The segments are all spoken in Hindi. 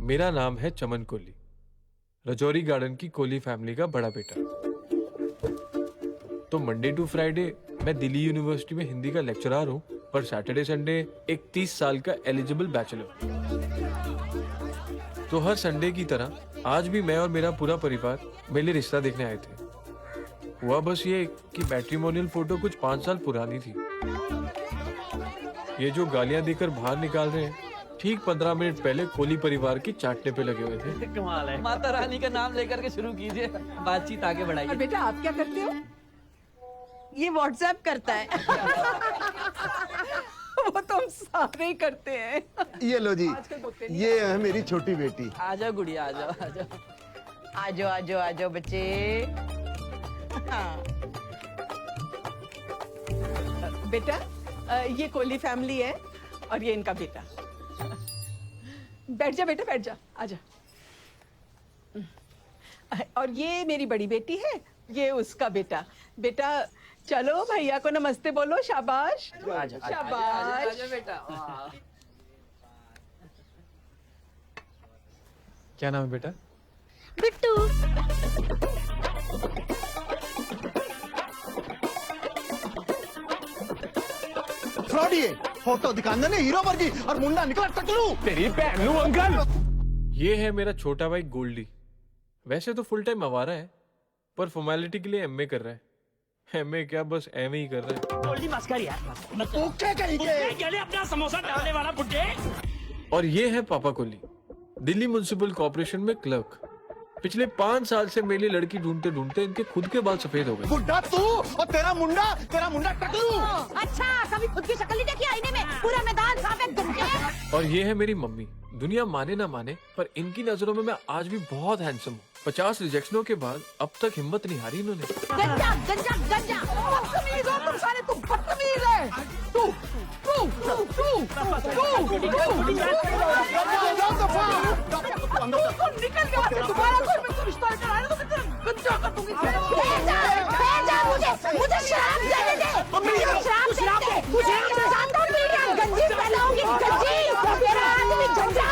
मेरा नाम है चमन कोहली, रजौरी गार्डन की कोहली फैमिली का बड़ा बेटा। तो मंडे टू फ्राइडे मैं दिल्ली यूनिवर्सिटी में हिंदी का लेक्चरर हूँ, पर सैटरडे संडे एक 30 साल का एलिजिबल बैचलर। तो हर संडे की तरह आज भी मैं और मेरा पूरा परिवार मेरे लिए रिश्ता देखने आए थे। हुआ बस ये कि मैट्रिमोनियल फोटो कुछ 5 साल पुरानी थी। ये जो गालियां देकर बाहर निकाल रहे हैं, ठीक 15 मिनट पहले कोहली परिवार की चाटने पे लगे हुए थे। कमाल है। माता रानी का नाम लेकर के शुरू कीजिए, बातचीत आगे बढ़ाइए। और बेटा आप क्या करते हो? ये व्हाट्सएप करता है। वो तो हम सारे ही करते हैं। ये लो जी, ये है मेरी छोटी बेटी। आ जाओ गुड़िया, आ जाओ आ जाओ। आ जाओ आ जाओ आ जाओ बच्चे। हाँ। बेटा ये कोहली फैमिली है और ये इनका बेटा। बैठ जा बेटा, बैठ जा, आ जा। और ये मेरी बड़ी बेटी है, ये उसका बेटा। बेटा चलो भैया को नमस्ते बोलो, शाबाश शाबाश। आजा बेटा। क्या नाम है बेटा? बिट्टू। फ्रॉडी है, फोटो दिखाने ने हीरो वर्गी और मुंडा निकला टकलू। तेरी बहन अंकल। ये है मेरा छोटा भाई गोल्डी। वैसे तो फुल टाइम आवारा है, पर फॉर्मेलिटी के लिए एमए कर रहा है। एमए क्या, बस एमए ही कर रहा है। गोल्डी बस कर यार, बस। तू क्या करेंगे? गले अपना समोसा डालने वाला बुड्ढे। और ये है पापा कोहली, दिल्ली म्युनिसिपल कॉर्पोरेशन में क्लर्क। पिछले 5 साल से मेरी लड़की ढूंढते ढूंढते इनके खुद के बाल सफेद हो गए। बुड्ढा तू और तेरा मुंडा टकलू। अच्छा, कभी खुद की शक्ल नहीं देखी आईने में? पूरा मैदान साफ है गंजे। और ये है मेरी मम्मी। दुनिया माने ना माने, पर इनकी नजरों में मैं आज भी बहुत हैंडसम हूँ। 50 रिजेक्शनों के बाद अब तक हिम्मत नहीं हारी इन्होंने। गंजा गंजा गंजा। बदतमीज हो तुम सारे, तुम बदतमीज है। तू निकल गया से दोबारा कोई मुझसे रिश्ता लेकर आया तो मैं तेरा गंजा कर दूंगी। भेजा मुझे शराब देने दे। मुझे शराब दे। मुझे शानदार मीडिया गंजी फैलाऊंगी, गंजी तेरा आदमी गंजा।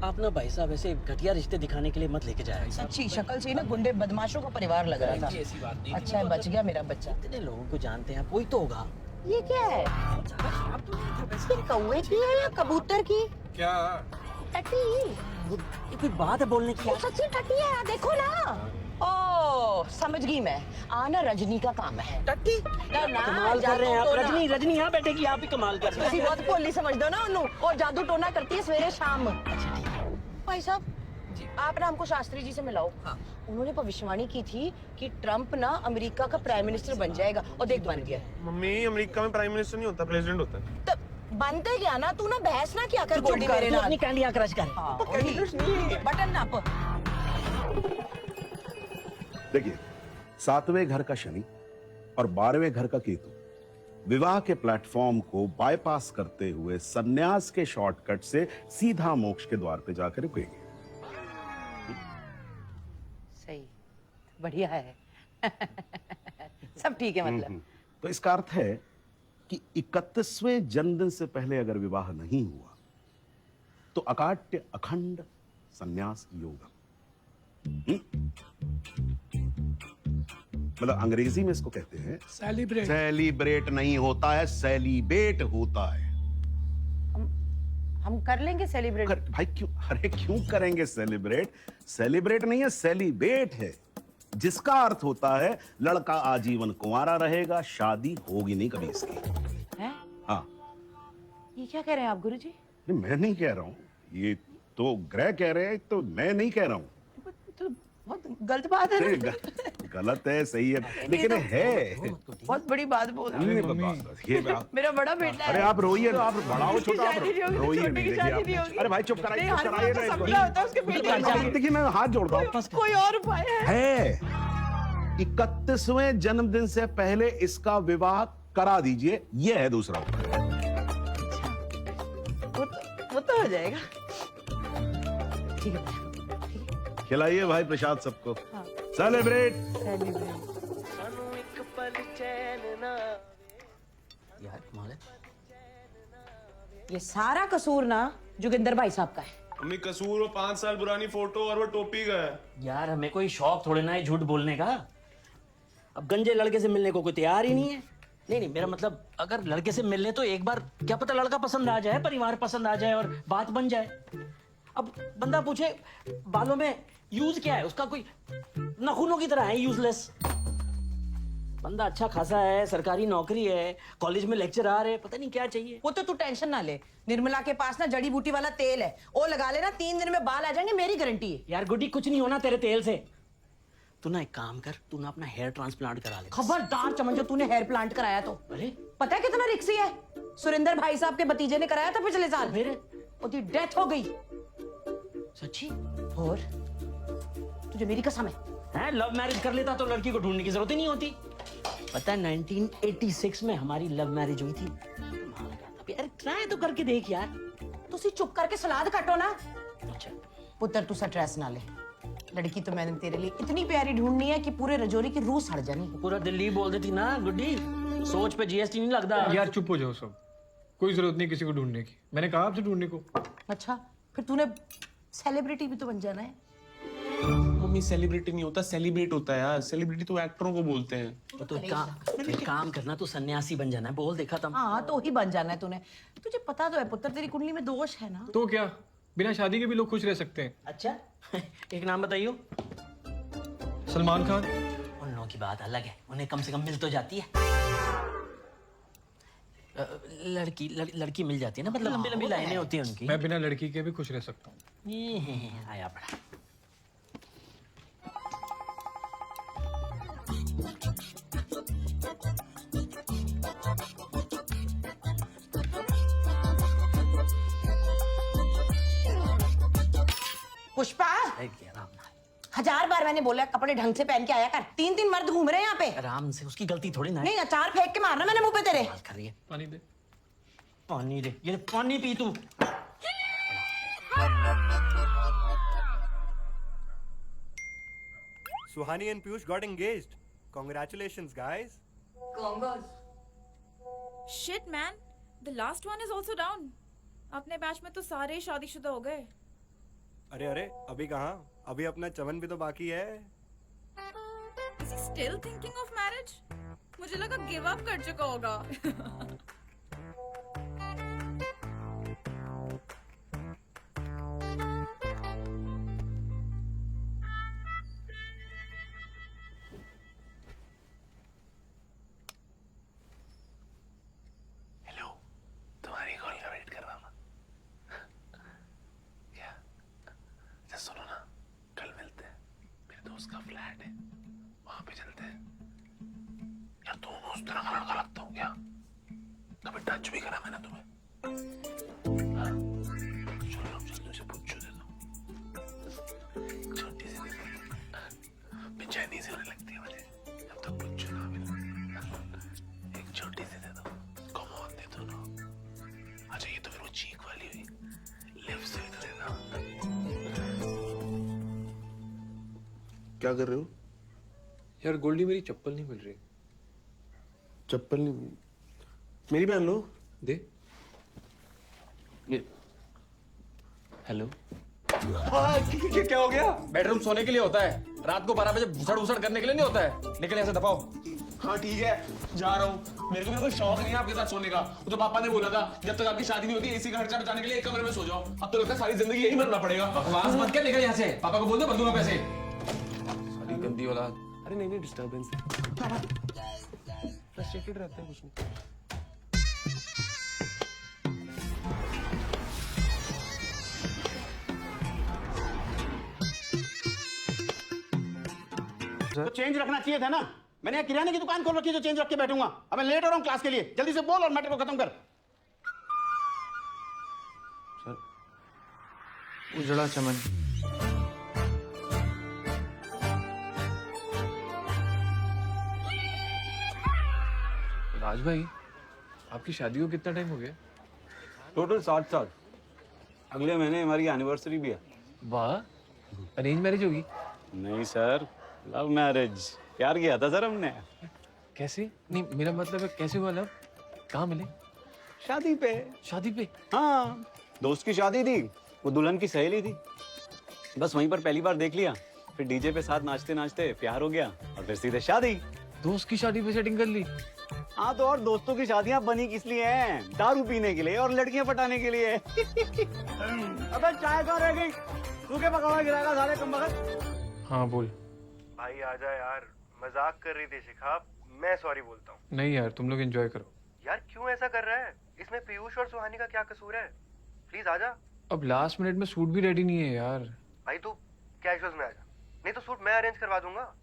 आप ना भाई साहब ऐसे घटिया रिश्ते दिखाने के लिए मत लेके जाए। सच्ची शक्ल से ही ना गुंडे बदमाशों का परिवार लग रहा था। ऐसी बात नहीं। अच्छा है बच गया मेरा बच्चा। इतने लोगों को जानते हैं, कोई तो होगा। ये क्या है? ये कौवे की है या कबूतर की? क्या? टट्टी। ये कोई बात है बोलने की? वो सच्ची टट्टी है, देखो ना। ओ समझ गई मैं, आना रजनी का काम है। टट्टी कमाल कर रहे हैं आप। रजनी रजनी यहाँ बैठेगी, आप ही कमाल कर रहे ਤੁਸੀਂ हैं। बहुत भोली समझ दो ना उन्हों, और जादू टोना करती है सवेरे शाम। भाई साहब आप ना हमको शास्त्री जी से मिलाओ। उन्होंने भविष्यवाणी की थी कि ट्रम्प ना अमेरिका का प्राइम मिनिस्टर बन जाएगा, और देख बन गया। मम्मी, अमेरिका में प्राइम मिनिस्टर नहीं होता, प्रेसिडेंट होता है। तो बनते क्या ना, तू ना बहस ना क्या कर चुप गोल्डी कर, मेरे तू नाल। अपनी कैंडी क्रश कर। बटन नाप। देखिए, 7वें घर का शनि और 12वें घर का केतु विवाह के प्लेटफॉर्म को बाईपास करते हुए सन्यास के शॉर्टकट से सीधा मोक्ष के द्वार पे जाकर रुकेंगे। सही, बढ़िया है। सब ठीक है मतलब। तो इसका अर्थ है कि 31वें जन्मदिन से पहले अगर विवाह नहीं हुआ तो अकाट्य अखंड सन्यास योग। मतलब अंग्रेजी में इसको कहते हैं सेलिब्रेट। सेलिब्रेट नहीं होता है, सेलिब्रेट होता है। हम कर लेंगे सेलिब्रेट। भाई क्यों, अरे क्यों करेंगे सेलिब्रेट? सेलिब्रेट नहीं है, सेलिब्रेट है, जिसका अर्थ होता है लड़का आजीवन कुंवारा रहेगा, शादी होगी नहीं कभी इसकी। हैं? हाँ। ये क्या कह रहे हैं आप गुरुजी? नहीं, मैं नहीं कह रहा हूँ, ये तो ग्रह कह रहे हैं, तो मैं नहीं कह रहा हूँ। तो बहुत गलत बात है ना। गलत है, सही है, लेकिन है बहुत बड़ी बात बोल रहे हैं। बस ये मेरा बड़ा बेटा है। अरे आप रोइए ना, आप बड़ा हो छोटा, आप शादी नहीं होगी, रोइए छोटे नहीं। की देखिए शादी नहीं आप, होगी। अरे भाई चुप कराइए, नहीं, चुप हर कराइए बात ना तो इसको। सपना होता है उसके बेटे। देखिए मैं हाथ जोड़ता हूँ। कोई और उपाय है? 31वें जन्मदिन से पहले इसका विवाह करा दीजिए, ये है दूसरा उपाय। वो तो हो जाएगा। ठीक है। खिलाइए भाई प्रसाद सबको। सेलिब्रेट। यार कमाल है। ये सारा कसूर ना जोगिंदर भाई साहब का है। अम्मी कसूर वो 5 साल पुरानी फोटो और वो टोपी का है। यार हमें कोई शौक थोड़े ना है झूठ बोलने का। अब गंजे लड़के से मिलने को कोई तैयार ही नहीं है। नहीं मेरा मतलब अगर लड़के से मिलने तो एक बार क्या पता लड़का पसंद आ जाए, परिवार पसंद आ जाए और बात बन जाए। अब बंदा पूछे बालों में यूज क्या है, उसका कोई नाखूनों की तरह है यूजलेस। बंदा अच्छा खासा है, सरकारी नौकरी है, कॉलेज में लेक्चरर है, पता नहीं क्या चाहिए। वो तो तू टेंशन ना ले, निर्मला के पास ना जड़ी बूटी वाला तेल है, वो लगा लेना 3 दिन में बाल आ जाएंगे, मेरी गारंटी है। यार गुड्डी कुछ नहीं होना तेरे तेल से। तू ना एक काम कर, तू ना अपना हेयर ट्रांसप्लांट करा ले। खबरदार चमन, जो तूने हेयर प्लांट कराया तो अरे पता है कितना रिक्सी है। सुरेंद्र भाई साहब के भतीजे ने कराया था पिछले साल, फिर उसकी डेथ हो गई। सच्ची? और तुझे मेरी कसम है, लव मैरिज कर लेता तो लड़की को ढूंढने की जरूरत ही नहीं होती। पता है 1986 में हमारी लव मैरिज हुई थी। यार ट्राई तो करके देख यार। तुसी चुप करके सलाद काटो ना। अच्छा पुत्र तू स्ट्रेस ना ले, लड़की तो मैंने तेरे लिए इतनी प्यारी ढूंढनी है कि पूरे रजौरी की रूह सड़ जानी। पूरा दिल्ली बोल देती ना गुड्डी, सोच पे जीएसटी नहीं लगता। यार चुप हो जाओ सब, कोई जरूरत नहीं किसी को ढूंढने की। मैंने कहा आपसे ढूंढने को। अच्छा फिर तूने सेलिब्रिटी भी तो बन जाना है। मम्मी सेलिब्रिटी नहीं होता, सेलिब्रेट होता है यार। सेलिब्रिटी तो एक्टरों को बोलते हैं। तो एक काम करना, तू सन्यासी बन जाना है। बोल देखा तुम। हाँ तो ही बन जाना है तूने। तुझे पता तो है पुत्र, तेरी कुंडली में दोष है ना। तो क्या बिना शादी के भी लोग खुश रह सकते हैं? अच्छा एक नाम बताइयो। सलमान खान। उन लोगों की बात अलग है, उन्हें कम से कम मिल तो जाती है। लड़की मिल जाती है ना, मतलब लंबी लंबी लाइनें होती हैं उनकी। मैं बिना लड़की के भी खुश रह सकता हूँ। ये आया बड़ा। पुष्पा, 1000 बार मैंने बोला कपड़े ढंग से पहन के आया कर। 3 मर्द घूम रहे हैं यहाँ पे। आराम से, उसकी गलती थोड़ी ना है। नहीं अचार फेंक के मारना मैंने मुंह पे तेरे। बात कर रही है। पानी दे। पानी दे, ये पानी पी तू। Suhani and Piyush got engaged. Congratulations, guys. Shit man, the last one is also down. अपने बैच में तो सारे शादीशुदा हो गए। अरे अरे अभी कहाँ, अभी अपना चमन भी तो बाकी है। Is he still thinking of marriage? मुझे लगा गिव अप कर चुका होगा। उसका फ्लैट है, वहां पे चलते हैं। यार तुम उस तरह का लड़का लगता हूँ क्या? कभी टच भी करा मैंने तुम्हें? हाँ? चलो जल्दी से पूछो दे दो, छोटी सी दे दो, बेचैनी सी होने लगती है मुझे जब तक पूछो ना मिले। एक छोटी सी दे दो, कम ऑन दे दो ना। अच्छा ये तो फिर वो चीक वाली हुई, लिप्स हुई तो दे दो। क्या कर रहे हो? यार गोल्डी मेरी चप्पल नहीं मिल रही। चप्पल नहीं, मेरी पहन लो। दे। ये हेलो, क्या हो गया? बेडरूम सोने के लिए होता है, रात को 12 बजे भुसड़ भुसड़ करने के लिए नहीं होता है। निकल ऐसे दबाओ। हाँ ठीक है, जा रहा हूँ। मेरे को भी कोई शौक नहीं है आपके साथ सोने का। वो तो पापा ने बोला था जब तक आपकी शादी नहीं होती एसी का खर्चा बचाने के लिए एक कमरे में सो जाओ। अब तो लगता है सारी जिंदगी यही मरना पड़ेगा। बकवास मत कर, निकल यहाँ से। पापा को बोल दो बंदूक में पैसे। सारी गंदी औलाद। अरे नहीं डिस्टर्बेंस फ्रस्ट्रेटेड रहते हैं कुछ नहीं। तो चेंज रखना चाहिए था ना। मैंने यहाँ किराने की दुकान खोल रखी है जो चेंज रख के बैठूंगा। अब मैं लेट हो रहा हूँ क्लास के लिए, जल्दी से बोल और मैटर को खत्म कर। सर उजड़ा चमन। राज भाई, आपकी शादी को कितना टाइम हो गया? टोटल 7 साल। अगले महीने हमारी एनिवर्सरी भी है। वाह, अरेंज मैरिज होगी? नहीं सर, लव मैरिज। प्यार किया था सर हमने। कैसे? नहीं, मेरा मतलब है कैसे हुआ लव? कहाँ मिले? शादी पे। शादी पे? हाँ, दोस्त की शादी थी, वो दुल्हन की सहेली थी। बस वहीं पर पहली बार देख लिया, फिर डीजे पे साथ नाचते नाचते प्यार हो गया और फिर सीधे शादी। दोस्त की शादी पे सेटिंग कर ली? हाँ, तो और दोस्तों की शादियां बनी किस लिए हैं? दारू पीने के लिए और लड़कियां पटाने के लिए। अबे चाय कहाँ रह गई? तू क्या पकावा गिराएगा साले कमबख्त? हाँ बोल। भाई आजा यार, मजाक कर रही थी शिखाब, मैं सॉरी बोलता हूँ। नहीं यार, तुम लोग एंजॉय करो। यार क्यों ऐसा कर रहा है? इसमें पीयूष और सुहानी का क्या कसूर है? प्लीज आजा। अब लास्ट मिनट में सूट भी रेडी नहीं है यार। भाई तू कैजुअल्स में आजा, नहीं तो सूट मैं अरेंज करवा दूंगा।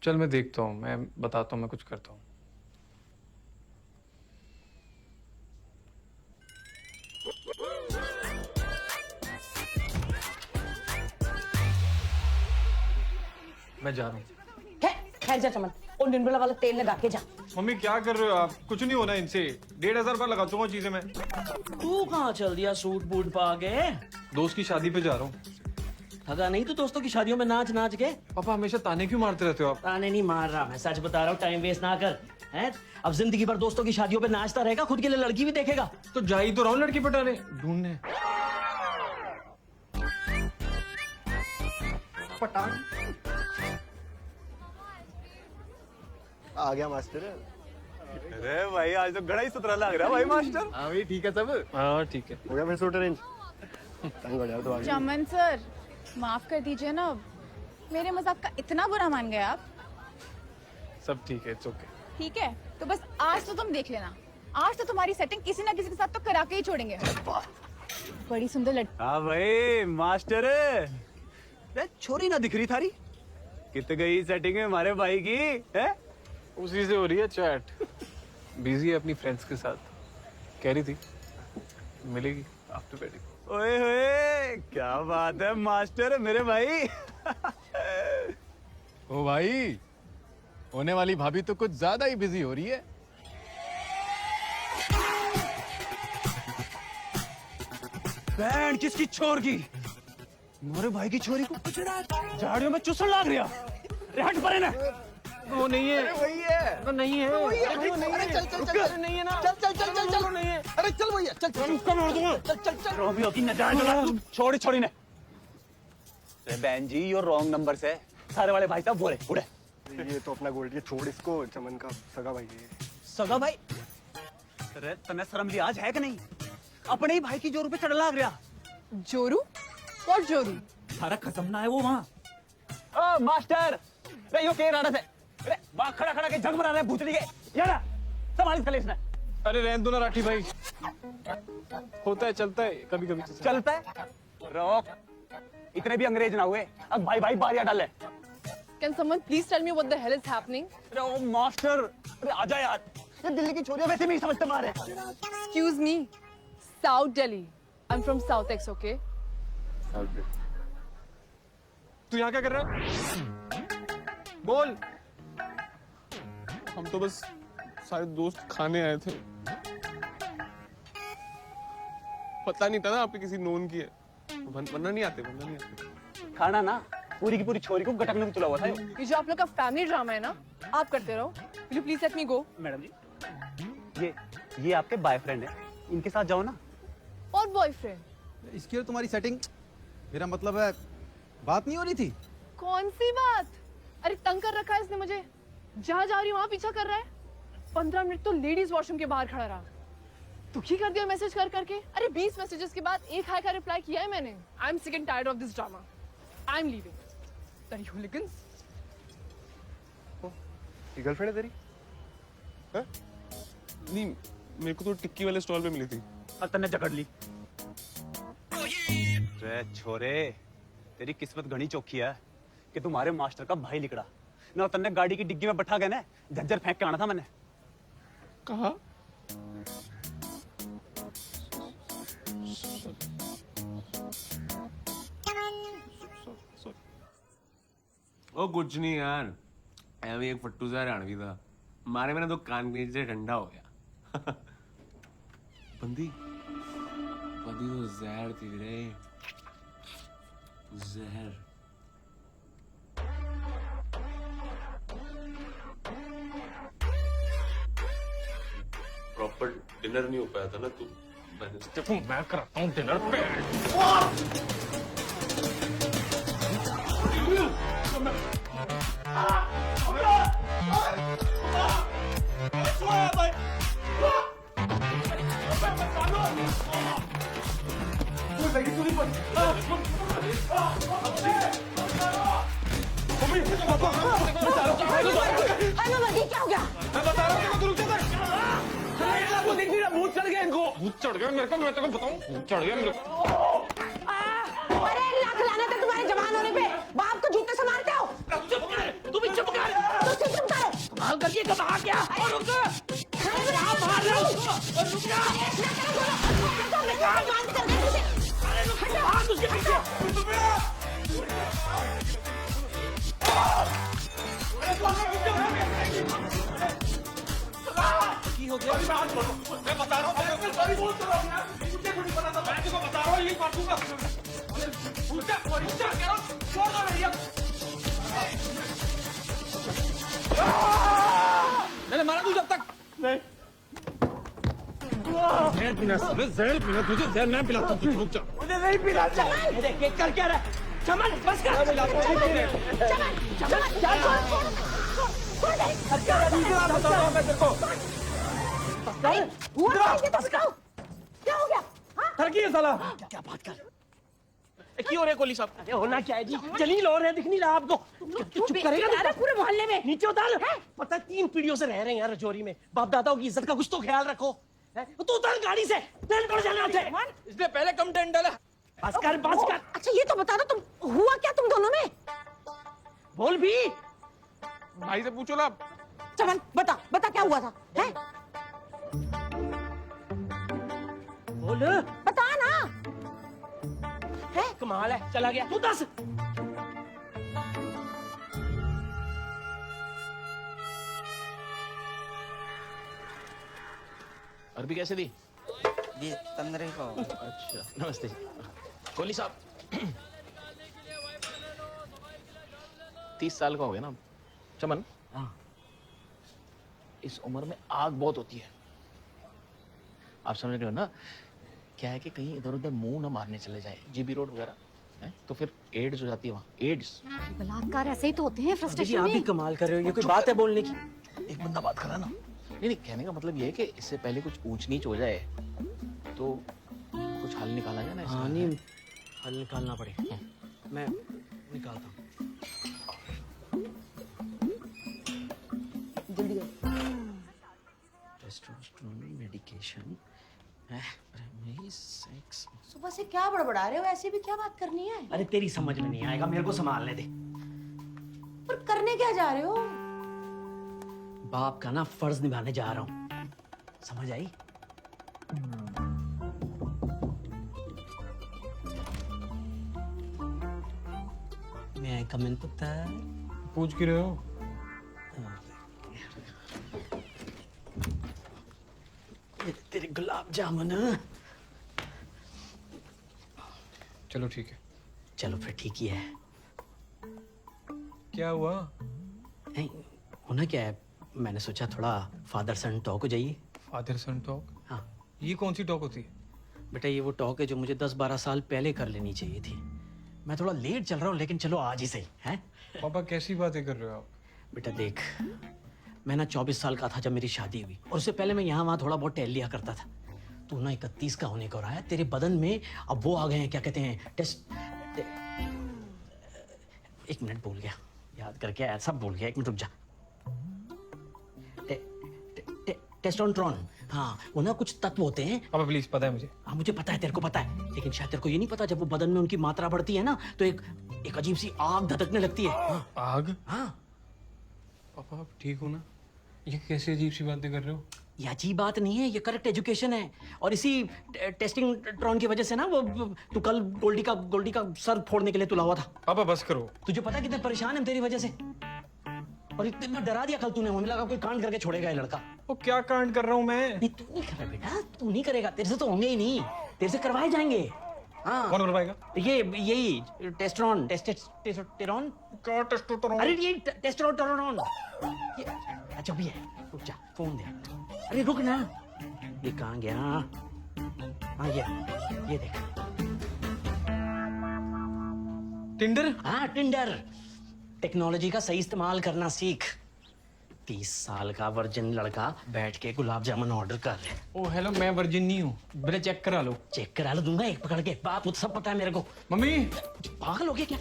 चल मैं देखता हूँ, मैं बताता हूँ, मैं कुछ करता हूँ। मैं जा रहा हूँ। खैर जा चमन, और निर्मला वाला तेल लगा के जा। मम्मी क्या कर रहे हो आप? कुछ नहीं होना इनसे। 1500 रुपया लगा दूंगा चीजें मैं। तू कहाँ चल दिया सूट बूट पा के? दोस्त की शादी पे जा रहा हूँ। थका नहीं तो दोस्तों की शादियों में नाच नाच के? पापा हमेशा ताने क्यों मारते रहते हो आप? ताने नहीं मार रहा, मैं सच बता रहा हूँ, टाइम वेस्ट ना कर। हैं? अब जिंदगी भर दोस्तों की शादियों पे नाचता रहेगा, खुद के लिए लड़की भी देखेगा? तो जा ही तो रहा हूँ लड़की पटाने, ढूंढने। पटान आ गया मास्टर। अरे भाई आज तो बड़ा ही सुथरा लग रहा है भाई मास्टर। हाँ भाई ठीक है सब। हाँ ठीक है। हो गया फिर सूट अरेंज? तंग हो जाओ तो आ गया। चमन सर, माफ कर दीजिए ना, मेरे मजाक का इतना बुरा मान गए आप? सब ठीक है, इट्स ओके। ठीक है, तो बस आज तो तुम देख लेना, आज तो तुम्हारी सेटिंग किसी ना किसी के साथ तो करा के ही छोड़ेंगे। बड़ी सुंदर लड़की। हाँ भाई मास्टर, छोरी ना दिख रही थारी, कित गई सेटिंग है हमारे भाई की? है उसी से हो रही है चैट। बिजी है अपनी फ्रेंड्स के साथ, कह रही थी मिलेगी आफ्टर वेडिंग। ओए होए, क्या बात है मास्टर मेरे भाई। ओ भाई, होने वाली भाभी तो कुछ ज्यादा ही बिजी हो रही है। बैंड किसकी छोर की? मोरे भाई की छोरी को झाड़ियों में चूसन लाग रहा। अरे हट परे ना। वो नहीं है। वही है। वो नहीं है। वही है। अरे चल चल चल नहीं है ना। चल चल चल चल चल नहीं है। अरे चल भैया चल चल उसका मार दूंगा। चल चल चल। रोमियो की नजारा छोड़ी छोड़ी ने। अरे बहन जी यो रॉन्ग नंबर से सारे वाले भाई साहब बोले उड़े। ये तो अपना गोल्ड, ये छोड़ इसको, चमन का सगा भाई है। सगा भाई? अरे तने शर्म लिहाज है कि नहीं? अपने ही भाई की जोरू पे चढ़ लाग रहा। जोरू? और जोरू? सारा खत्म ना है वो वहाँ। ओ मास्टर, रे यो के राडा से, रे वहाँ खड़ा खड़ा के जग बना रहा है भूतनी के, यार संभाल इसका लेसना। अरे रहने दो ना राठी भाई, होता है, चलता है कभी कभी। चलता है? रोक, इतने भी अंग्रेज ना हुए, अब भाई भाई बारियां डाले। Can someone please tell me what the hell is happening? अरे ओ मास्टर, अरे आजा यार, ये दिल्ली की छोरियां वैसे भी नहीं समझते मारे। Excuse me, South Delhi. I'm from South X, okay? तू यहाँ क्या कर रहा है? बोल। हम तो बस सारे दोस्त खाने आए थे, पता नहीं था ना आपके किसी नोन की है, वरना नहीं आते। खाना ना पूरी की पूरी छोरी को गटक में तुला हुआ था। ये जो आप लोग का फैमिली ड्रामा है ना, आप करते रहो। Will you please let me go? Madam ji, ये आपके बॉयफ्रेंड है, इनके साथ जाओ ना। और बॉयफ्रेंड? इसकी और तुम्हारी सेटिंग, मेरा मतलब है बात नहीं हो रही थी? कौन सी बात? अरे तंग कर रखा है इसने मुझे, जहाँ जा रही हूँ वहाँ पीछा कर रहा है। 15 मिनट तो लेडीज वॉशरूम के बाहर खड़ा रहा, दुखी कर दिया मैसेज कर करके। अरे 20 मैसेजेस के बाद एक हाय का रिप्लाई किया है मैंने। I am sick and tired of this drama, I am leaving. Hooligans. ये गर्लफ्रेंड है तेरी? है? नहीं, मेरे को तो टिक्की वाले स्टॉल पे मिली थी। तन्ने जकड़ ली। रे छोरे, तेरी किस्मत घनी चौखी है कि तुम्हारे मास्टर का भाई निकला ना। तन्ने गाड़ी की डिग्गी में बैठा गया ना, झज्जर फेंक के आना था मैंने। कहा? ओ कुछ नहीं यार, ऐਵੇਂ एक फट्टू सा हरियाणवी था, मारे मैंने तो कान के नीचे ठंडा हो गया। बंदी तो जहर थी रे, जहर। पर डिनर नहीं हो पाया था ना, तो मैंने मैं कराता हूँ डिनर पे। क्या हो गया? मैं बता रहा हूँ, तू रुक जा। वो देख नहीं रहा, भूत चढ़ गया इनको। भूत चढ़ गया मेरे को, मैं तेरे को बताऊँ, भूत चढ़ गया मेरे को। अरे लाख लानत है तुम्हारे जवान होने पे, बाप को जूते से मारते हो। तू भी चुप कर। तुम चुप करो। कमाल करके कब आ गया? और रुक जा। आप मार रहे हो। और रुक जा। हाथ उसके पीछे। की हो गया? मैं बता रहा हूँ, मैं सॉरी बोल रहा हूँ यार, मुझे कुछ नहीं पता था, मैं तुमको बता रहा हूँ, यही मारूंगा। उल्टा कह रहा हूँ, छोड़ दो भैया। मैंने मारा तू जब तक नहीं। जहर पीना तुझे, जहर मैं पिलाता हूँ, रुक जा। मुझे नहीं पीना चाहिए। देख कर क्या रहा है? चमन बस कर। क्या हो गया? थरकी है साला। क्या बात कर? क्यों हो रहे कोहली साहब? अरे होना क्या है जी? जलील हो रहे हैं, दिख नहीं रहा आपको? चुप करेगा पूरे मोहल्ले में नीचे उतार। पता है 3 पीढ़ियों से रह रहे हैं यार रजौरी में। बाप दादाओं की इज्जत का कुछ तो ख्याल रखो। तू उतार गाड़ी से, टेंट पड़ जाना है। इसने पहले कम टेंट डाला। बस कर बस कर। अच्छा ये तो बता दो, तुम हुआ क्या तुम दोनों में? बोल भी। भाई से पूछो ना। चमन बता बता क्या हुआ था? हैं? बोल। बता ना। है? कमाल है, चला गया। तू दस। अरबी कैसे दी? जी 15 का। अच्छा नमस्ते कोहली साहब। 30 साल का हो गया ना चमन? हाँ। इस उम्र में आग बहुत होती है, आप समझ रहे हो ना? क्या है कि कहीं इधर उधर मुंह ना मारने चले जाए, जीबी रोड वगैरह है, तो फिर एड्स हो जाती है वहाँ, एड्स। बलात्कार ऐसे ही तो होते हैं फ्रस्ट्रेशन आप भी में। कमाल कर रहे हो, ये कोई बात है बोलने की? एक बंदा बात कर रहा ना। नहीं कहने का मतलब ये है कि इससे पहले कुछ ऊंच नीच हो जाए तो कुछ हल निकाला जाए ना इसका। हाँ नहीं, हल निकालना पड़ेगा। मैं निकालता हूँ। जल्दी टेस्टोस्टेरोन मेडिकेशन, सेक्स। सुबह से क्या बड़बड़ा रहे हो? ऐसे भी क्या बात करनी है? अरे तेरी समझ में नहीं आएगा, मेरे को संभालने दे। पर करने क्या जा रहे हो? बाप का ना फर्ज निभाने जा रहा हूँ, समझ आई? मैं कम इन पुत्र पूछ क्यों रहे हो? तेरे गुलाब जामुन। चलो ठीक है। चलो फिर ठीक ही है। क्या हुआ? नहीं होना क्या है, मैंने सोचा थोड़ा फादर सन टॉक हो जाइए। फादर सन टॉक? हाँ ये कौन सी टॉक होती है? बेटा ये वो टॉक है जो मुझे 10-12 साल पहले कर लेनी चाहिए थी। मैं थोड़ा लेट चल रहा हूँ, लेकिन चलो आज ही सही है। पापा कैसी बातें कर रहे हो आप? बेटा देख, मैं ना 24 साल का था जब मेरी शादी हुई, और उससे पहले मैं यहाँ वहाँ थोड़ा बहुत टहल लिया करता था। तू ना 31 का होने को रहा है, तेरे बदन में अब वो आ गए हैं, क्या कहते हैं, एक मिनट भूल गया, याद करके आया, सब भूल गया, एक मिनट रुक जा। टेस्टोस्टेरोन, हाँ वो ना कुछ तत्व होते हैं। पापा प्लीज, पता है मुझे। हाँ मुझे पता है, तेरे को पता है, लेकिन शायद तेरे को ये नहीं पता, जब वो बदन में उनकी मात्रा बढ़ती है ना तो एक अजीब सी आग धधकने लगती है। हाँ। आग? हाँ पापा आप ठीक हो ना? ये कैसी अजीब सी बातें कर रहे हो? ये अजीब बात नहीं है, ये करेक्ट एजुकेशन है, और इसी टेस्टिंग ट्रॉन की वजह से ना वो तू कल गोल्डी का सर फोड़ने के लिए तुला हुआ था। पापा बस करो। तुझे पता है कितने परेशान है तेरी वजह से, और इतना डरा दिया कल तूने, हमें लगा कोई कांड करके छोड़ेगा ये लड़का। वो क्या कांड कर रहा हूँ मैं? नहीं तू नहीं कर रहा बेटा, तू नहीं करेगा, तेरे से तो होंगे ही नहीं, तेरे से करवाए जाएंगे। हाँ कौन करवाएगा? ये यही टेस्टोस्टेरोन। क्या टेस्टोस्टेरोन? अरे ये टेस्टोस्टेरोन, अच्छा भी है, रुक जा, फोन दे। अरे रुक ना, ये कहाँ गया? हाँ ये देख। टिंडर? हाँ टिंडर। टेक्नोलॉजी का सही इस्तेमाल करना सीख। 30 साल का वर्जिन लड़का बैठ के गुलाब जामुन ऑर्डर कर रहे। ओ हेलो, मैं वर्जिन नहीं हूँ, मेरा चेक करा लो। चेक करा लो दूंगा एक पकड़ के। बाप सब पता है मेरे को। मम्मी, पागल हो गया क्या?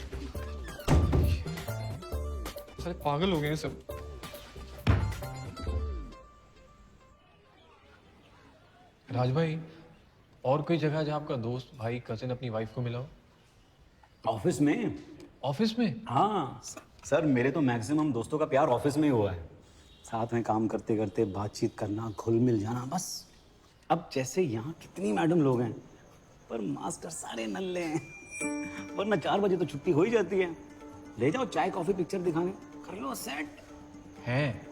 सारे पागल हो गए हैं सब। राज भाई, और कोई जगह जहाँ आपका दोस्त, भाई, कजिन अपनी वाइफ को मिला हो? ऑफिस में। ऑफिस में? हाँ सर, मेरे तो मैक्सिमम दोस्तों का प्यार ऑफिस में ही हुआ है। साथ में काम करते करते बातचीत करना, घुल मिल जाना, बस। अब जैसे यहाँ कितनी मैडम लोग हैं, पर मास्टर सारे नल्ले हैं। वरना 4 बजे तो छुट्टी हो ही जाती है। ले जाओ चाय कॉफी पिक्चर दिखाने, कर लो सेट। है?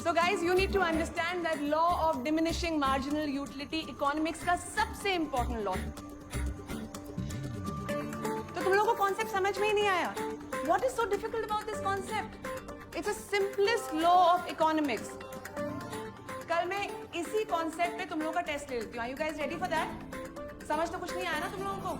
So guys, you need to understand that law of diminishing marginal utility economics का सबसे important law। तो तुम लोगों को concept समझ में ही नहीं आया? What is so difficult about this concept? It's the simplest law of economics। कल मैं इसी concept पे तुम लोगों का टेस्ट ले लेती हूँ। Are you guys ready for that? समझ तो कुछ नहीं आया ना तुम लोगों को?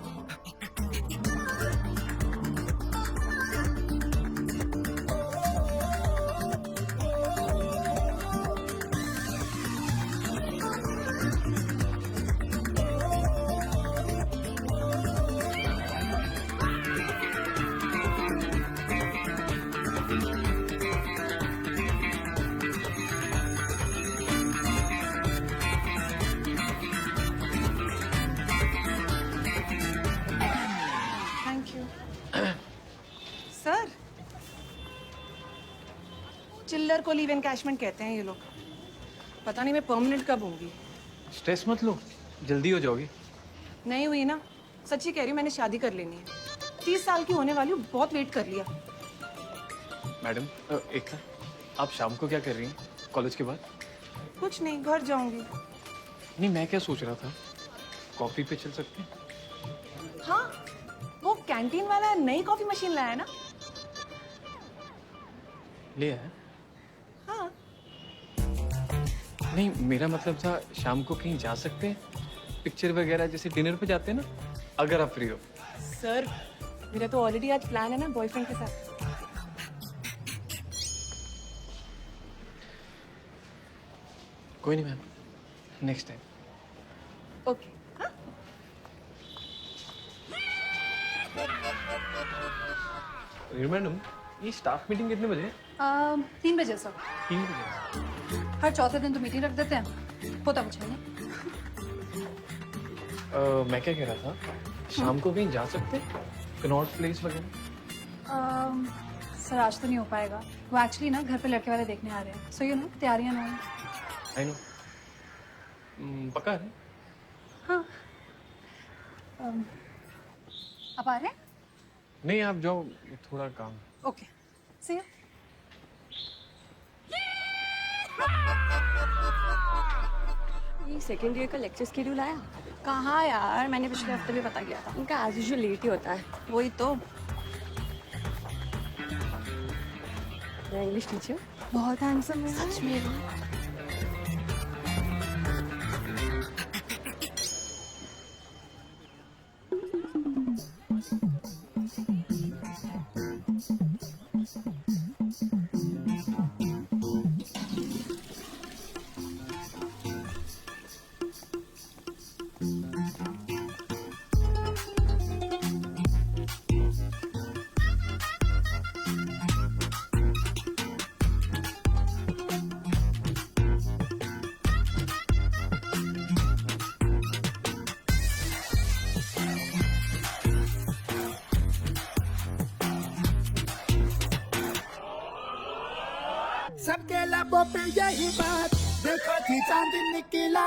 सर, चिल्लर को लीव एनकैशमेंट कहते हैं ये लोग। पता नहीं मैं परमानेंट कब होंगी। स्ट्रेस मत लो, जल्दी हो जाओगी। नहीं हुई ना, सच्ची कह रही हूँ, मैंने शादी कर लेनी है। 30 साल की होने वाली हूँ, बहुत वेट कर लिया। मैडम, एक आप शाम को क्या कर रही हैं कॉलेज के बाद? कुछ नहीं, घर जाऊंगी। नहीं, मैं क्या सोच रहा था, कॉफी पे चल सकते हैं? हाँ, वो कैंटीन वाला नई कॉफी मशीन लाया है ना? ले आया? हाँ। नहीं, मेरा मतलब था शाम को कहीं जा सकते हैं, पिक्चर वगैरह जैसे डिनर पे जाते हैं ना, अगर आप फ्री हो। सर, मेरा तो ऑलरेडी आज प्लान है ना बॉयफ्रेंड के साथ। कोई नहीं ma'am, next time. Okay. Madam, ये स्टाफ मीटिंग कितने बजे है? 3 बजे सर। 3 बजे? हर चौथे दिन तो मीटिंग रख देते हैं, होता कुछ नहीं। मैं क्या कह रहा था, शाम को कहीं जा सकते हैं, कनॉट प्लेस वगैरह? सर आज तो नहीं हो पाएगा, वो एक्चुअली ना घर पे लड़के वाले देखने आ रहे हैं, सो यू नो तैयारियां ना हो। I know. पक्का है? हाँ। आप आ रहे हैं? नहीं, आप जाओ, थोड़ा काम। Okay, see you. ये सेकेंड ईयर का लेक्चर शेड्यूल आया? कहाँ यार, मैंने पिछले हफ्ते भी पता किया था। उनका एज यूजुअल लेट ही होता है। वही तो। मेरा इंग्लिश टीचर बहुत हैंडसम है। सच में। सबके लबों पे यही बात, देखो थी चांद निकला।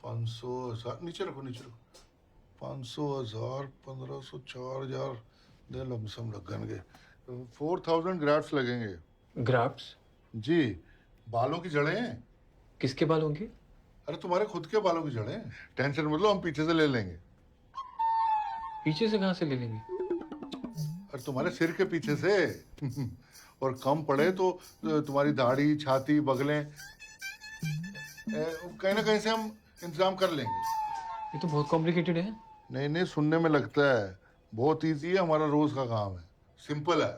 500,000 नीचे रखो, नीचे रखो। 500,000, 1500, 4000 दे लमसम लगेंगे। 4000 ग्राफ्ट्स लगेंगे। ग्राफ्ट्स? जी, बालों की जड़ें। किसके बाल होंगे? अरे तुम्हारे खुद के बालों की जड़ें। टेंशन मत लो, हम पीछे से ले लेंगे। पीछे से कहाँ से ले लेंगे? अरे तुम्हारे सिर के पीछे से। और कम पड़े तो तुम्हारी दाढ़ी, छाती, बगलें कहीं ना कहीं से हम इंतजाम कर लेंगे। ये तो बहुत कॉम्प्लिकेटेड है। नहीं नहीं, सुनने में लगता है बहुत इजी है, हमारा रोज का काम है, सिंपल है।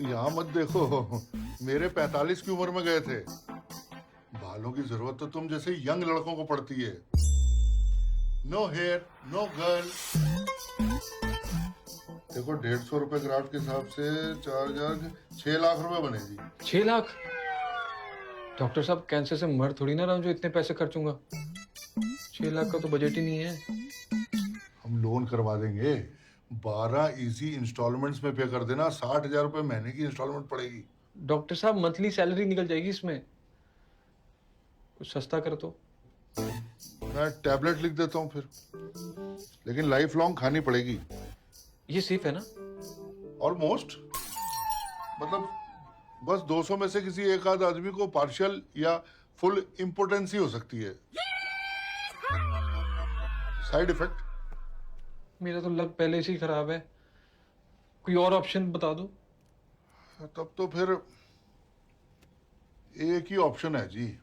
यहाँ मत देखो, मेरे 45 की उम्र में गए थे। बालों की जरूरत तो तुम जैसे यंग लड़कों को पड़ती है। No hair no girl. देखो 150 रुपए ग्राफ्ट के हिसाब से 4000, 6 लाख रुपए बनेगी। 6 लाख? डॉक्टर साहब, कैंसर से मर थोड़ी ना रहा हूं जो इतने पैसे खर्चूंगा। 6 लाख का तो बजट ही नहीं है। हम लोन करवा देंगे, 12 इजी इंस्टॉलमेंट्स में पे कर देना। 60,000 रुपए महीने की इंस्टॉलमेंट पड़ेगी। डॉक्टर साहब, मंथली सैलरी निकल जाएगी इसमें, कुछ सस्ता कर दो। मैं टैबलेट लिख देता हूँ फिर, लेकिन लाइफ लॉन्ग खानी पड़ेगी। ये सेफ है ना? ऑलमोस्ट, मतलब बस 200 में से किसी एक आध आदमी को पार्शियल या फुल इम्पोर्टेंसी हो सकती है। Side effect. मेरा तो लक पहले से ही खराब है, कोई और ऑप्शन बता दो। तब तो फिर एक ही ऑप्शन है जी।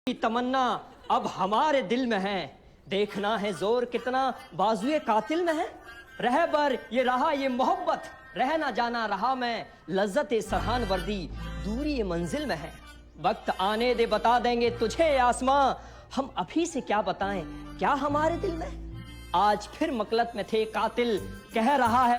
की तमन्ना अब हमारे दिल में है, देखना है जोर कितना बाजुए कातिल में है। रहबर ये रहा ये मोहब्बत, रह ना जाना रहा मैं, लज्जत सरहान वर्दी दूरी ये मंजिल में है। वक्त आने दे बता देंगे तुझे आसमां, हम अभी से क्या बताएं क्या हमारे दिल में। आज फिर मकलत में थे कातिल, कह रहा है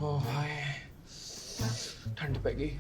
ओ भाई, ठंड पै गई।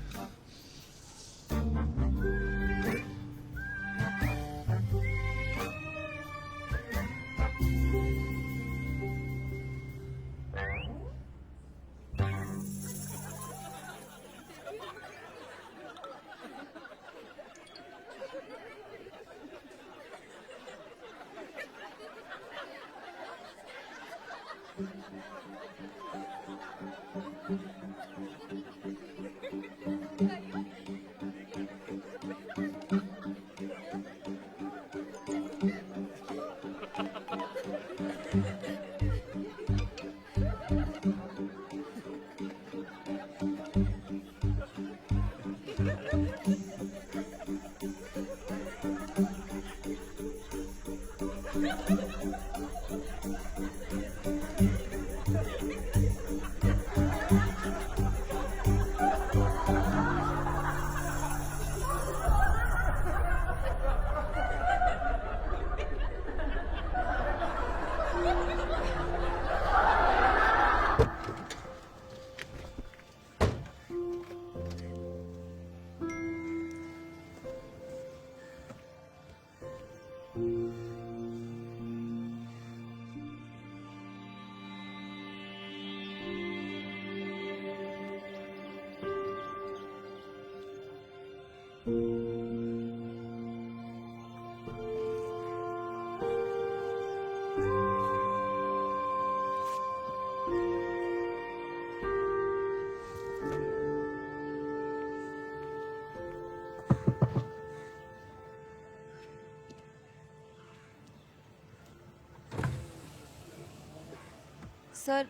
सर,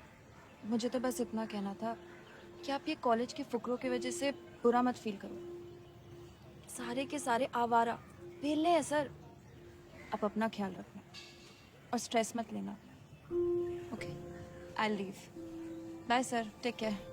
मुझे तो बस इतना कहना था कि आप ये कॉलेज के फुकरों की वजह से बुरा मत फील करो। सारे के सारे आवारा बेले हैं सर। आप अपना ख्याल रखना और स्ट्रेस मत लेना। Okay, I leave. Bye sir, take care.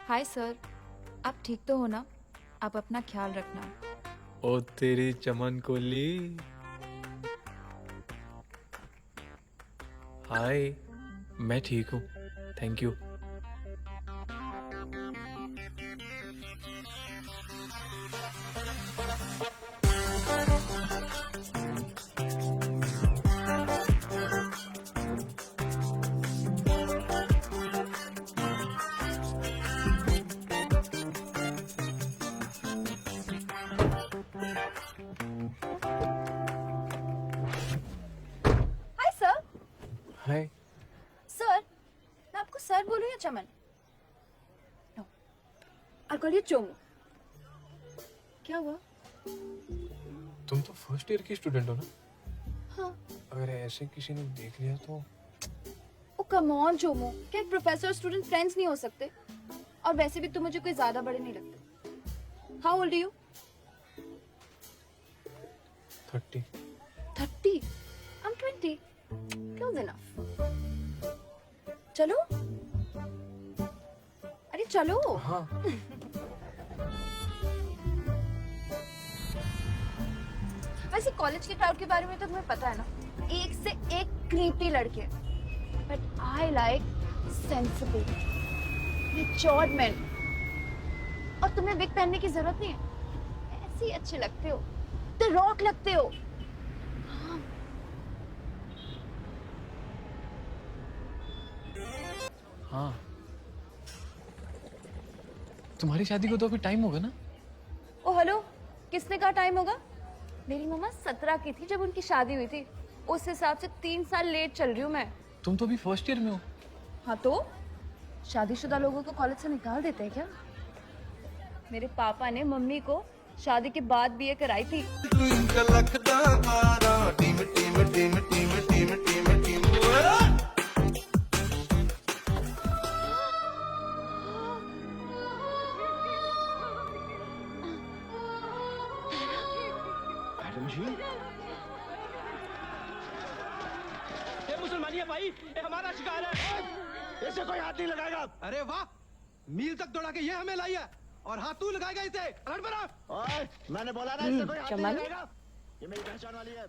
Hi sir, आप ठीक तो हो ना? आप अपना ख्याल रखना। ओ तेरी चमन कोली। हाय, मैं ठीक हूँ, thank you. Hi sir. Hi. Sir, मैं आपको सर बोलूं या Chaman? No, I call you Chomu. क्या हुआ? तुम तो फर्स्ट ईयर की स्टूडेंट हो ना? हाँ। अगर ऐसे किसी ने देख लिया तो? ओ कम ऑन चोमू, क्या एक प्रोफेसर स्टूडेंट फ्रेंड्स नहीं हो सकते? और वैसे भी तुम मुझे कोई ज्यादा बड़े नहीं लगते। How old are you? 30। 30? I'm 20. Close enough. चलो? अरे चलो। हाँ। वैसे कॉलेज के क्राउड के बारे में तो तुम्हें पता है ना, एक से एक क्रीपी लड़के। But I like sensible, matured main. और तुम्हें विग पहनने की जरूरत नहीं है, ऐसे ही अच्छे लगते हो, द रॉक लगते हो। हाँ। तुम्हारी शादी को तो अभी टाइम होगा ना? ओ हेलो, किसने कहा टाइम होगा? मेरी मम्मा 17 की थी जब उनकी शादी हुई थी। उस हिसाब से 3 साल लेट चल रही हूँ मैं। तुम तो अभी फर्स्ट ईयर में हो। हाँ तो शादीशुदा लोगों को कॉलेज से निकाल देते हैं क्या? मेरे पापा ने मम्मी को शादी के बाद बीए कराई थी। मैडम जी, ये मुसलमानी है भाई, ये हमारा शिकार है। इसे कोई हाथ नहीं लगाएगा। अरे वाह, मील तक दौड़ा के ये हमें लाई है और हाथ तू लगाएगा इसे। अलर्ट बना। ओए, मैंने बोला ना इसे कोई हाथ नहीं चमन? लगाएगा। ये मेरी पहचान वाली है।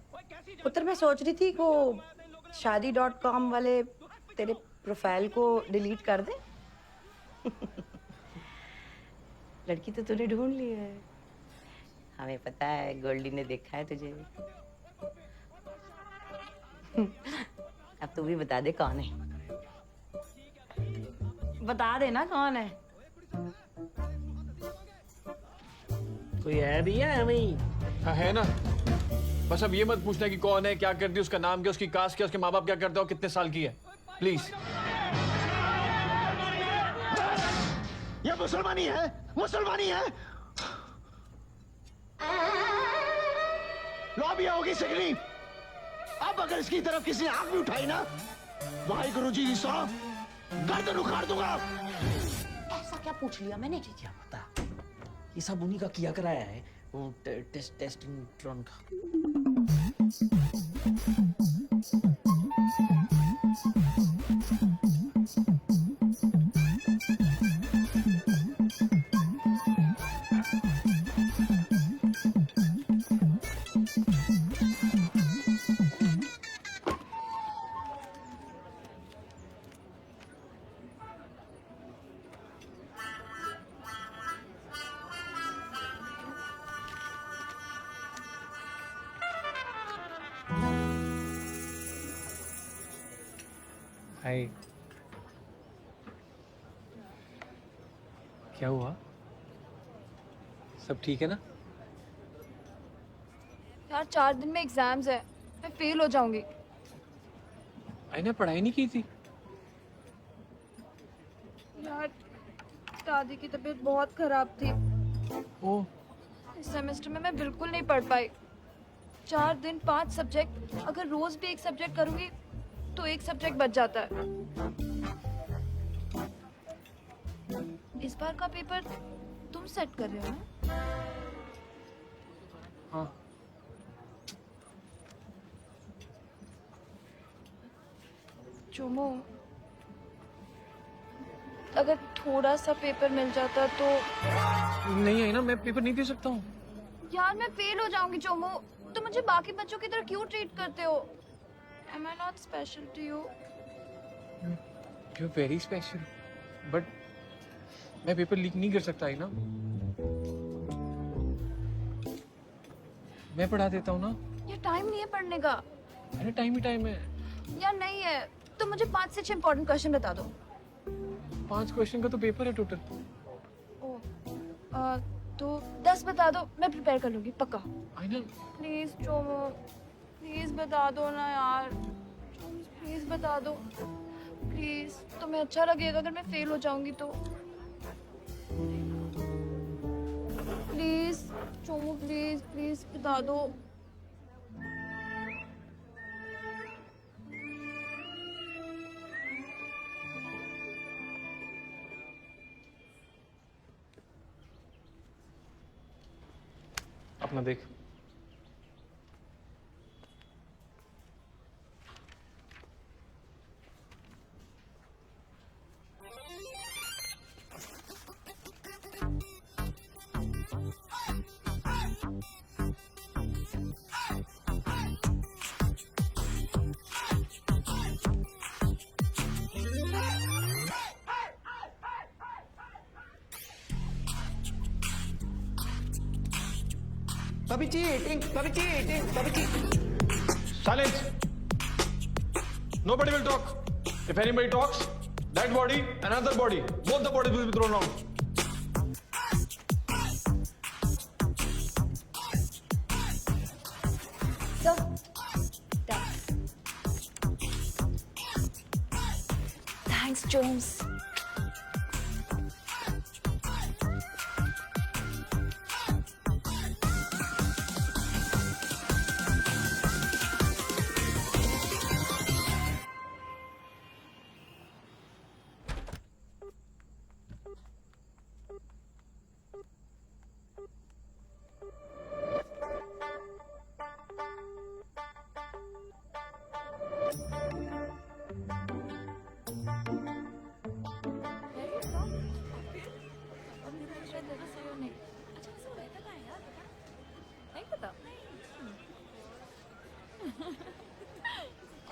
पुत्र, मैं सोच रही थी वो शादी.com वाले तेरे प्रोफाइल को डिलीट कर दे। लड़की तो तूने ढूंढ ली है। हमें पता है, गोल्डी ने देखा है तुझे। अब तू भी बता दे कौन है। बता दे ना कौन है। कोई है भी है वही? हाँ है ना। बस अब ये मत पूछना कि कौन है, क्या करती है, उसका नाम क्या, उसकी कास्ट क्या, उसके माँ बाप क्या करते हैं और कितने साल की है। प्लीज। ये मुसलमानी है, मुसलमानी है। लॉबिया होगी सिगनी। अब अगर इसकी तरफ किसी ने आंख भी उठाई ना, भाई गुरुजी की सौ गर्दन उखाड़ दूंगा। ऐसा क्या पूछ लिया मैंने? क्या पता, ये सब उन्हीं का किया कराया है, वो टेस्टिंग ट्रॉन का। हाय। क्या हुआ? सब ठीक है ना? यार 4 दिन में एग्जाम्स है, मैं फेल हो जाऊंगी। आईना पढ़ाई नहीं की थी? यार दादी की तबीयत बहुत खराब थी। ओह। इस सेमेस्टर में मैं बिल्कुल नहीं पढ़ पाई। 4 दिन 5 सब्जेक्ट, अगर रोज भी एक सब्जेक्ट करूंगी तो एक सब्जेक्ट बच जाता है। इस बार का पेपर तुम सेट कर रहे हो ना? हाँ। चोमो, अगर थोड़ा सा पेपर मिल जाता तो। नहीं आईना, मैं पेपर नहीं दे सकता हूँ। यार मैं फेल हो जाऊंगी चोमो, तो मुझे बाकी बच्चों की तरह क्यों ट्रीट करते हो? Am I not special to you? You're very special, but मैं पेपर लीक नहीं कर सकता आईना। मैं पढ़ा देता हूँ ना। ये टाइम नहीं है पढ़ने का। अरे टाइम ही टाइम है। यार नहीं है, तो मुझे 5 से 6 इंपॉर्टेंट क्वेश्चन बता दो। 5 क्वेश्चन का तो पेपर है टोटल। तो 10 बता दो, मैं प्रिपेयर कर लूंगी पक्का। आईना प्लीज चोमो, प्लीज बता दो ना यार, प्लीज बता दो प्लीज। तुम्हें अच्छा लगेगा अगर मैं फेल हो जाऊंगी तो? प्लीज चोमो, प्लीज प्लीज बता दो। अपना देख। Papi cheating, papi cheating, papi cheating. Silence. Nobody will talk. If anybody talks, that body, another body, both the bodies will be thrown out. So, done. Thanks, Jones.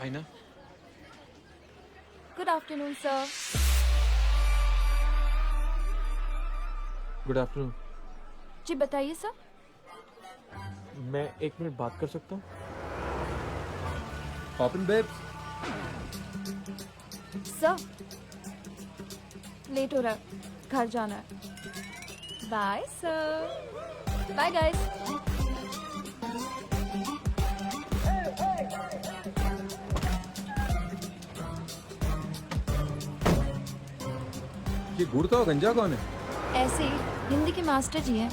आईना। Good afternoon, sir. Good afternoon. जी बताइए सर। मैं 1 मिनट बात कर सकता हूँ? Poppin' babes. सर लेट हो रहा है, घर जाना है। Bye sir. Bye guys. ये गुड़का और गंजा कौन है? ऐसे ही हिंदी के मास्टर जी हैं।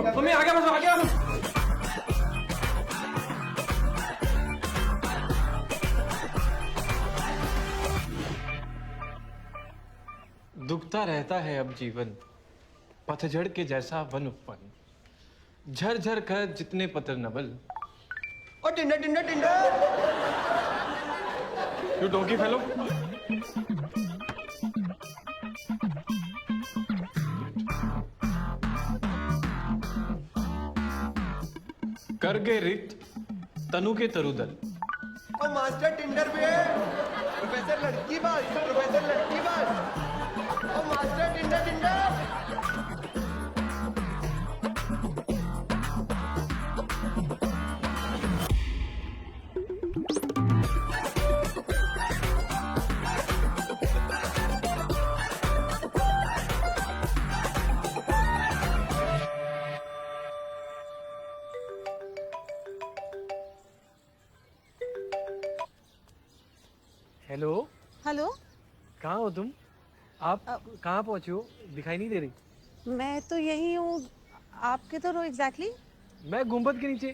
मम्मी आ गया बस आ गया। दुखता रहता है अब जीवन, पतझड़ के जैसा वन उपवन, झरझर कर जितने पत्र नवल। ओ tinder tinder tinder. You donkey fellow. कर गए रित तनु के तरुदल। ओ मास्टर टिंडर पे है। प्रोफेसर लड़की बात, प्रोफेसर लड़की बात। ओ master tinder tinder. Hello. Hello. कहाँ हो तुम? आप कहाँ पहुँचे हो? दिखाई नहीं दे रही। मैं तो यही हूँ। आप किधर हो एग्जैक्टली? मैं गुंबद के नीचे।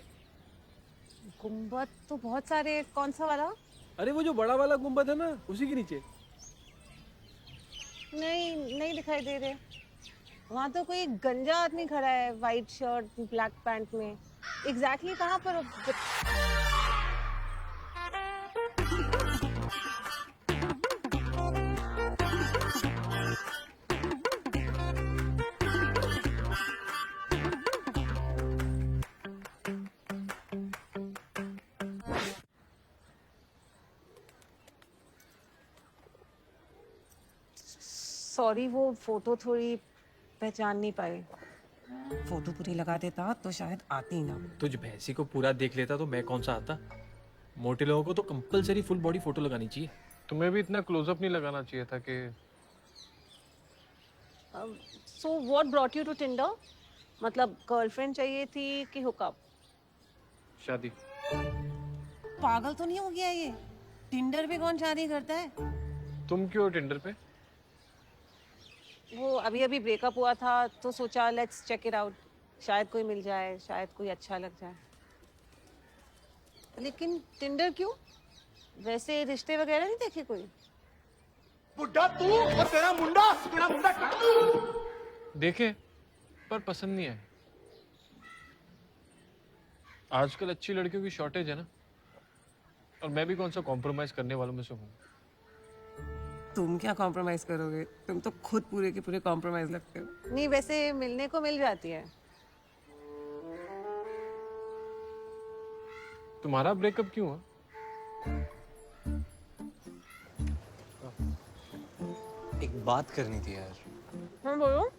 गुंबद तो बहुत सारे, कौन सा वाला? अरे वो जो बड़ा वाला गुंबद है ना, उसी के नीचे। नहीं, नहीं दिखाई दे रहे। वहाँ तो कोई गंजा आदमी खड़ा है, वाइट शर्ट ब्लैक पैंट में। एग्जैक्टली कहाँ पर? सॉरी, वो फोटो थोड़ी पहचान नहीं पाई। फोटो पूरी लगा देता तो शायद आती ना। तुझ भैंसी को पूरा देख लेता तो मैं कौन सा आता। मोटे लोगों को तो कंपलसरी फुल बॉडी फोटो लगानी चाहिए। तुम्हें भी इतना क्लोजअप नहीं लगाना चाहिए था कि। So what brought you to Tinder? मतलब गर्लफ्रेंड चाहिए थी कि हुकअप? शादी। पागल तो नहीं हो गया ये? टिंडर पे कौन शादी करता है? तुम क्यों टिंडर पे? वो अभी अभी ब्रेकअप हुआ था तो सोचा लेट्स चेक इट आउट, शायद कोई मिल जाए, शायद कोई अच्छा लग जाए। लेकिन टिंडर क्यों? वैसे रिश्ते वगैरह नहीं देखे कोई? बुड्ढा तू और तेरा मुंडा काट दूं। देखे पर पसंद नहीं आए। आजकल अच्छी लड़कियों की शॉर्टेज है ना, और मैं भी कौन सा कॉम्प्रोमाइज करने वालों में से हूँ। तुम क्या कॉम्प्रोमाइज करोगे? तुम तो खुद पूरे के पूरे कॉम्प्रोमाइज लगते हो। नहीं, वैसे मिलने को मिल जाती है। तुम्हारा ब्रेकअप क्यों हुआ? एक बात करनी थी यार। हाँ बोलो।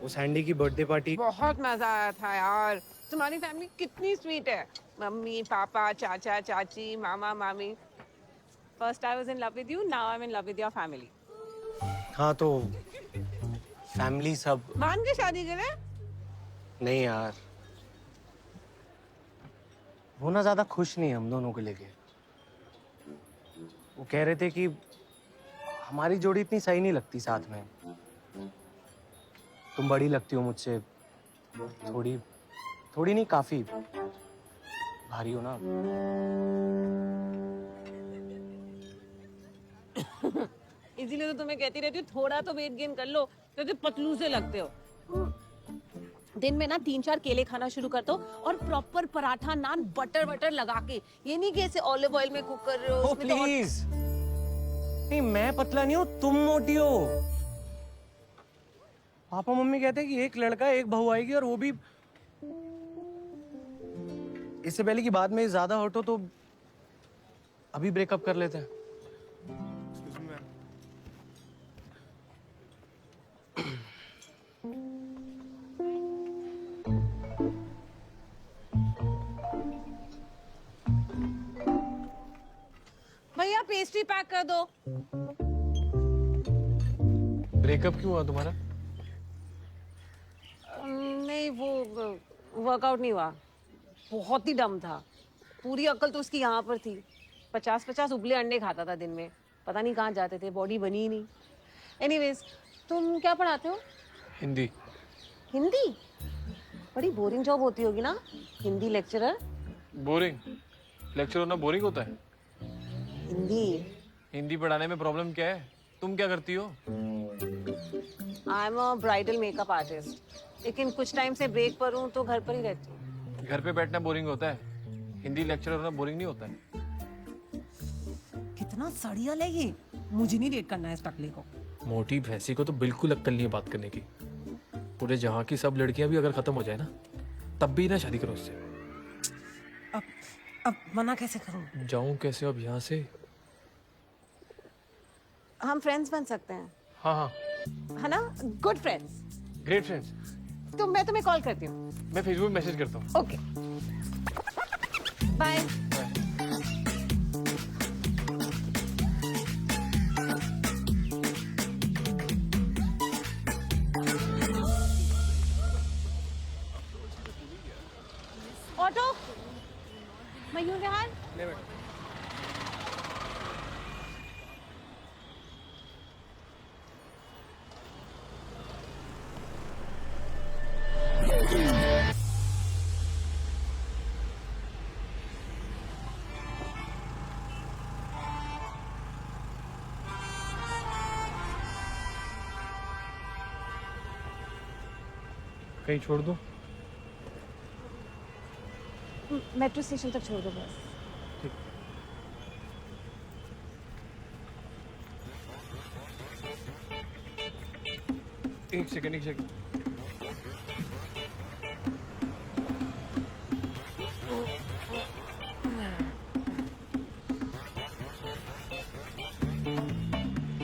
वो सैंडी की बर्थडे पार्टी बहुत मजा आया था यार। तुम्हारी फैमिली कितनी स्वीट है, मम्मी पापा चाचा चाची मामा मामी। First I was in love with you, now I'm in love with your family. हाँ तो फैमिली सब मान के शादी करे? नहीं यार, वो ना ज्यादा खुश नहीं हम दोनों को लेके। वो कह रहे थे कि हमारी जोड़ी इतनी सही नहीं लगती साथ में। तुम बड़ी लगती हो मुझसे, थोड़ी थोड़ी नहीं काफी भारी हो ना। इसीलिए तो तुम्हें कहती रहती हूँ थोड़ा तो वेट गेन कर लो, तो तुम पतलू से लगते हो। दिन में ना 3-4 केले खाना शुरू कर दो और प्रॉपर पराठा नान बटर वटर लगा के। ये नहीं कि ऐसे ऑलिव ऑयल में कुक कर रहे हो। ओ प्लीज, नहीं मैं पतला नहीं हूँ, तुम मोटी हो। पापा मम्मी कहते हैं कि एक लड़का एक बहू आएगी, और वो भी इससे पहले की बाद में ज्यादा हटो तो अभी ब्रेकअप कर लेते हैं। भैया पेस्ट्री पैक कर दो। ब्रेकअप क्यों हुआ तुम्हारा? नहीं, वो वर्कआउट नहीं हुआ। बहुत ही डम था। पूरी अक्ल तो उसकी यहाँ पर थी। 50-50 उबले अंडे खाता था दिन में। पता नहीं कहाँ जाते थे, बॉडी बनी ही नहीं। एनीवेज, तुम क्या पढ़ाते हो? हिंदी। हिंदी? बड़ी बोरिंग जॉब होती होगी ना, हिंदी लेक्चरर। बोरिंग? लेक्चर होना बोरिंग होता है? हिंदी पढ़ाने में प्रॉब्लम क्या है? तुम क्या करती हो? I am a bridal makeup artist, लेकिन कुछ टाइम से ब्रेक पर हूँ तो घर पर ही रहती हूँ। घर पे बैठना बोरिंग होता है, हिंदी लेक्चरर होना बोरिंग नहीं होता है। कितना सड़ियल है ये, मुझे नहीं डेट करना है इस टकले को। मोटी भैंसी को तो बिल्कुल अक्ल नहीं है बात करने की। पूरे जहाँ की सब लड़कियां भी अगर खत्म हो जाए ना, तब भी ना शादी करो उससे। अब मना कैसे करूं? जाऊं कैसे अब यहाँ से? हम फ्रेंड्स बन सकते हैं। हाँ हाँ, है ना? Good friends. Great friends. तो मैं तुम्हें कॉल करती हूँ। मैं फेसबुक मैसेज करता हूँ। Okay, bye. Auto, Mayur Vihar. ले बेटा। कहीं छोड़ दूं? मेट्रो स्टेशन तक छोड़ दो बस। एक सेकंड।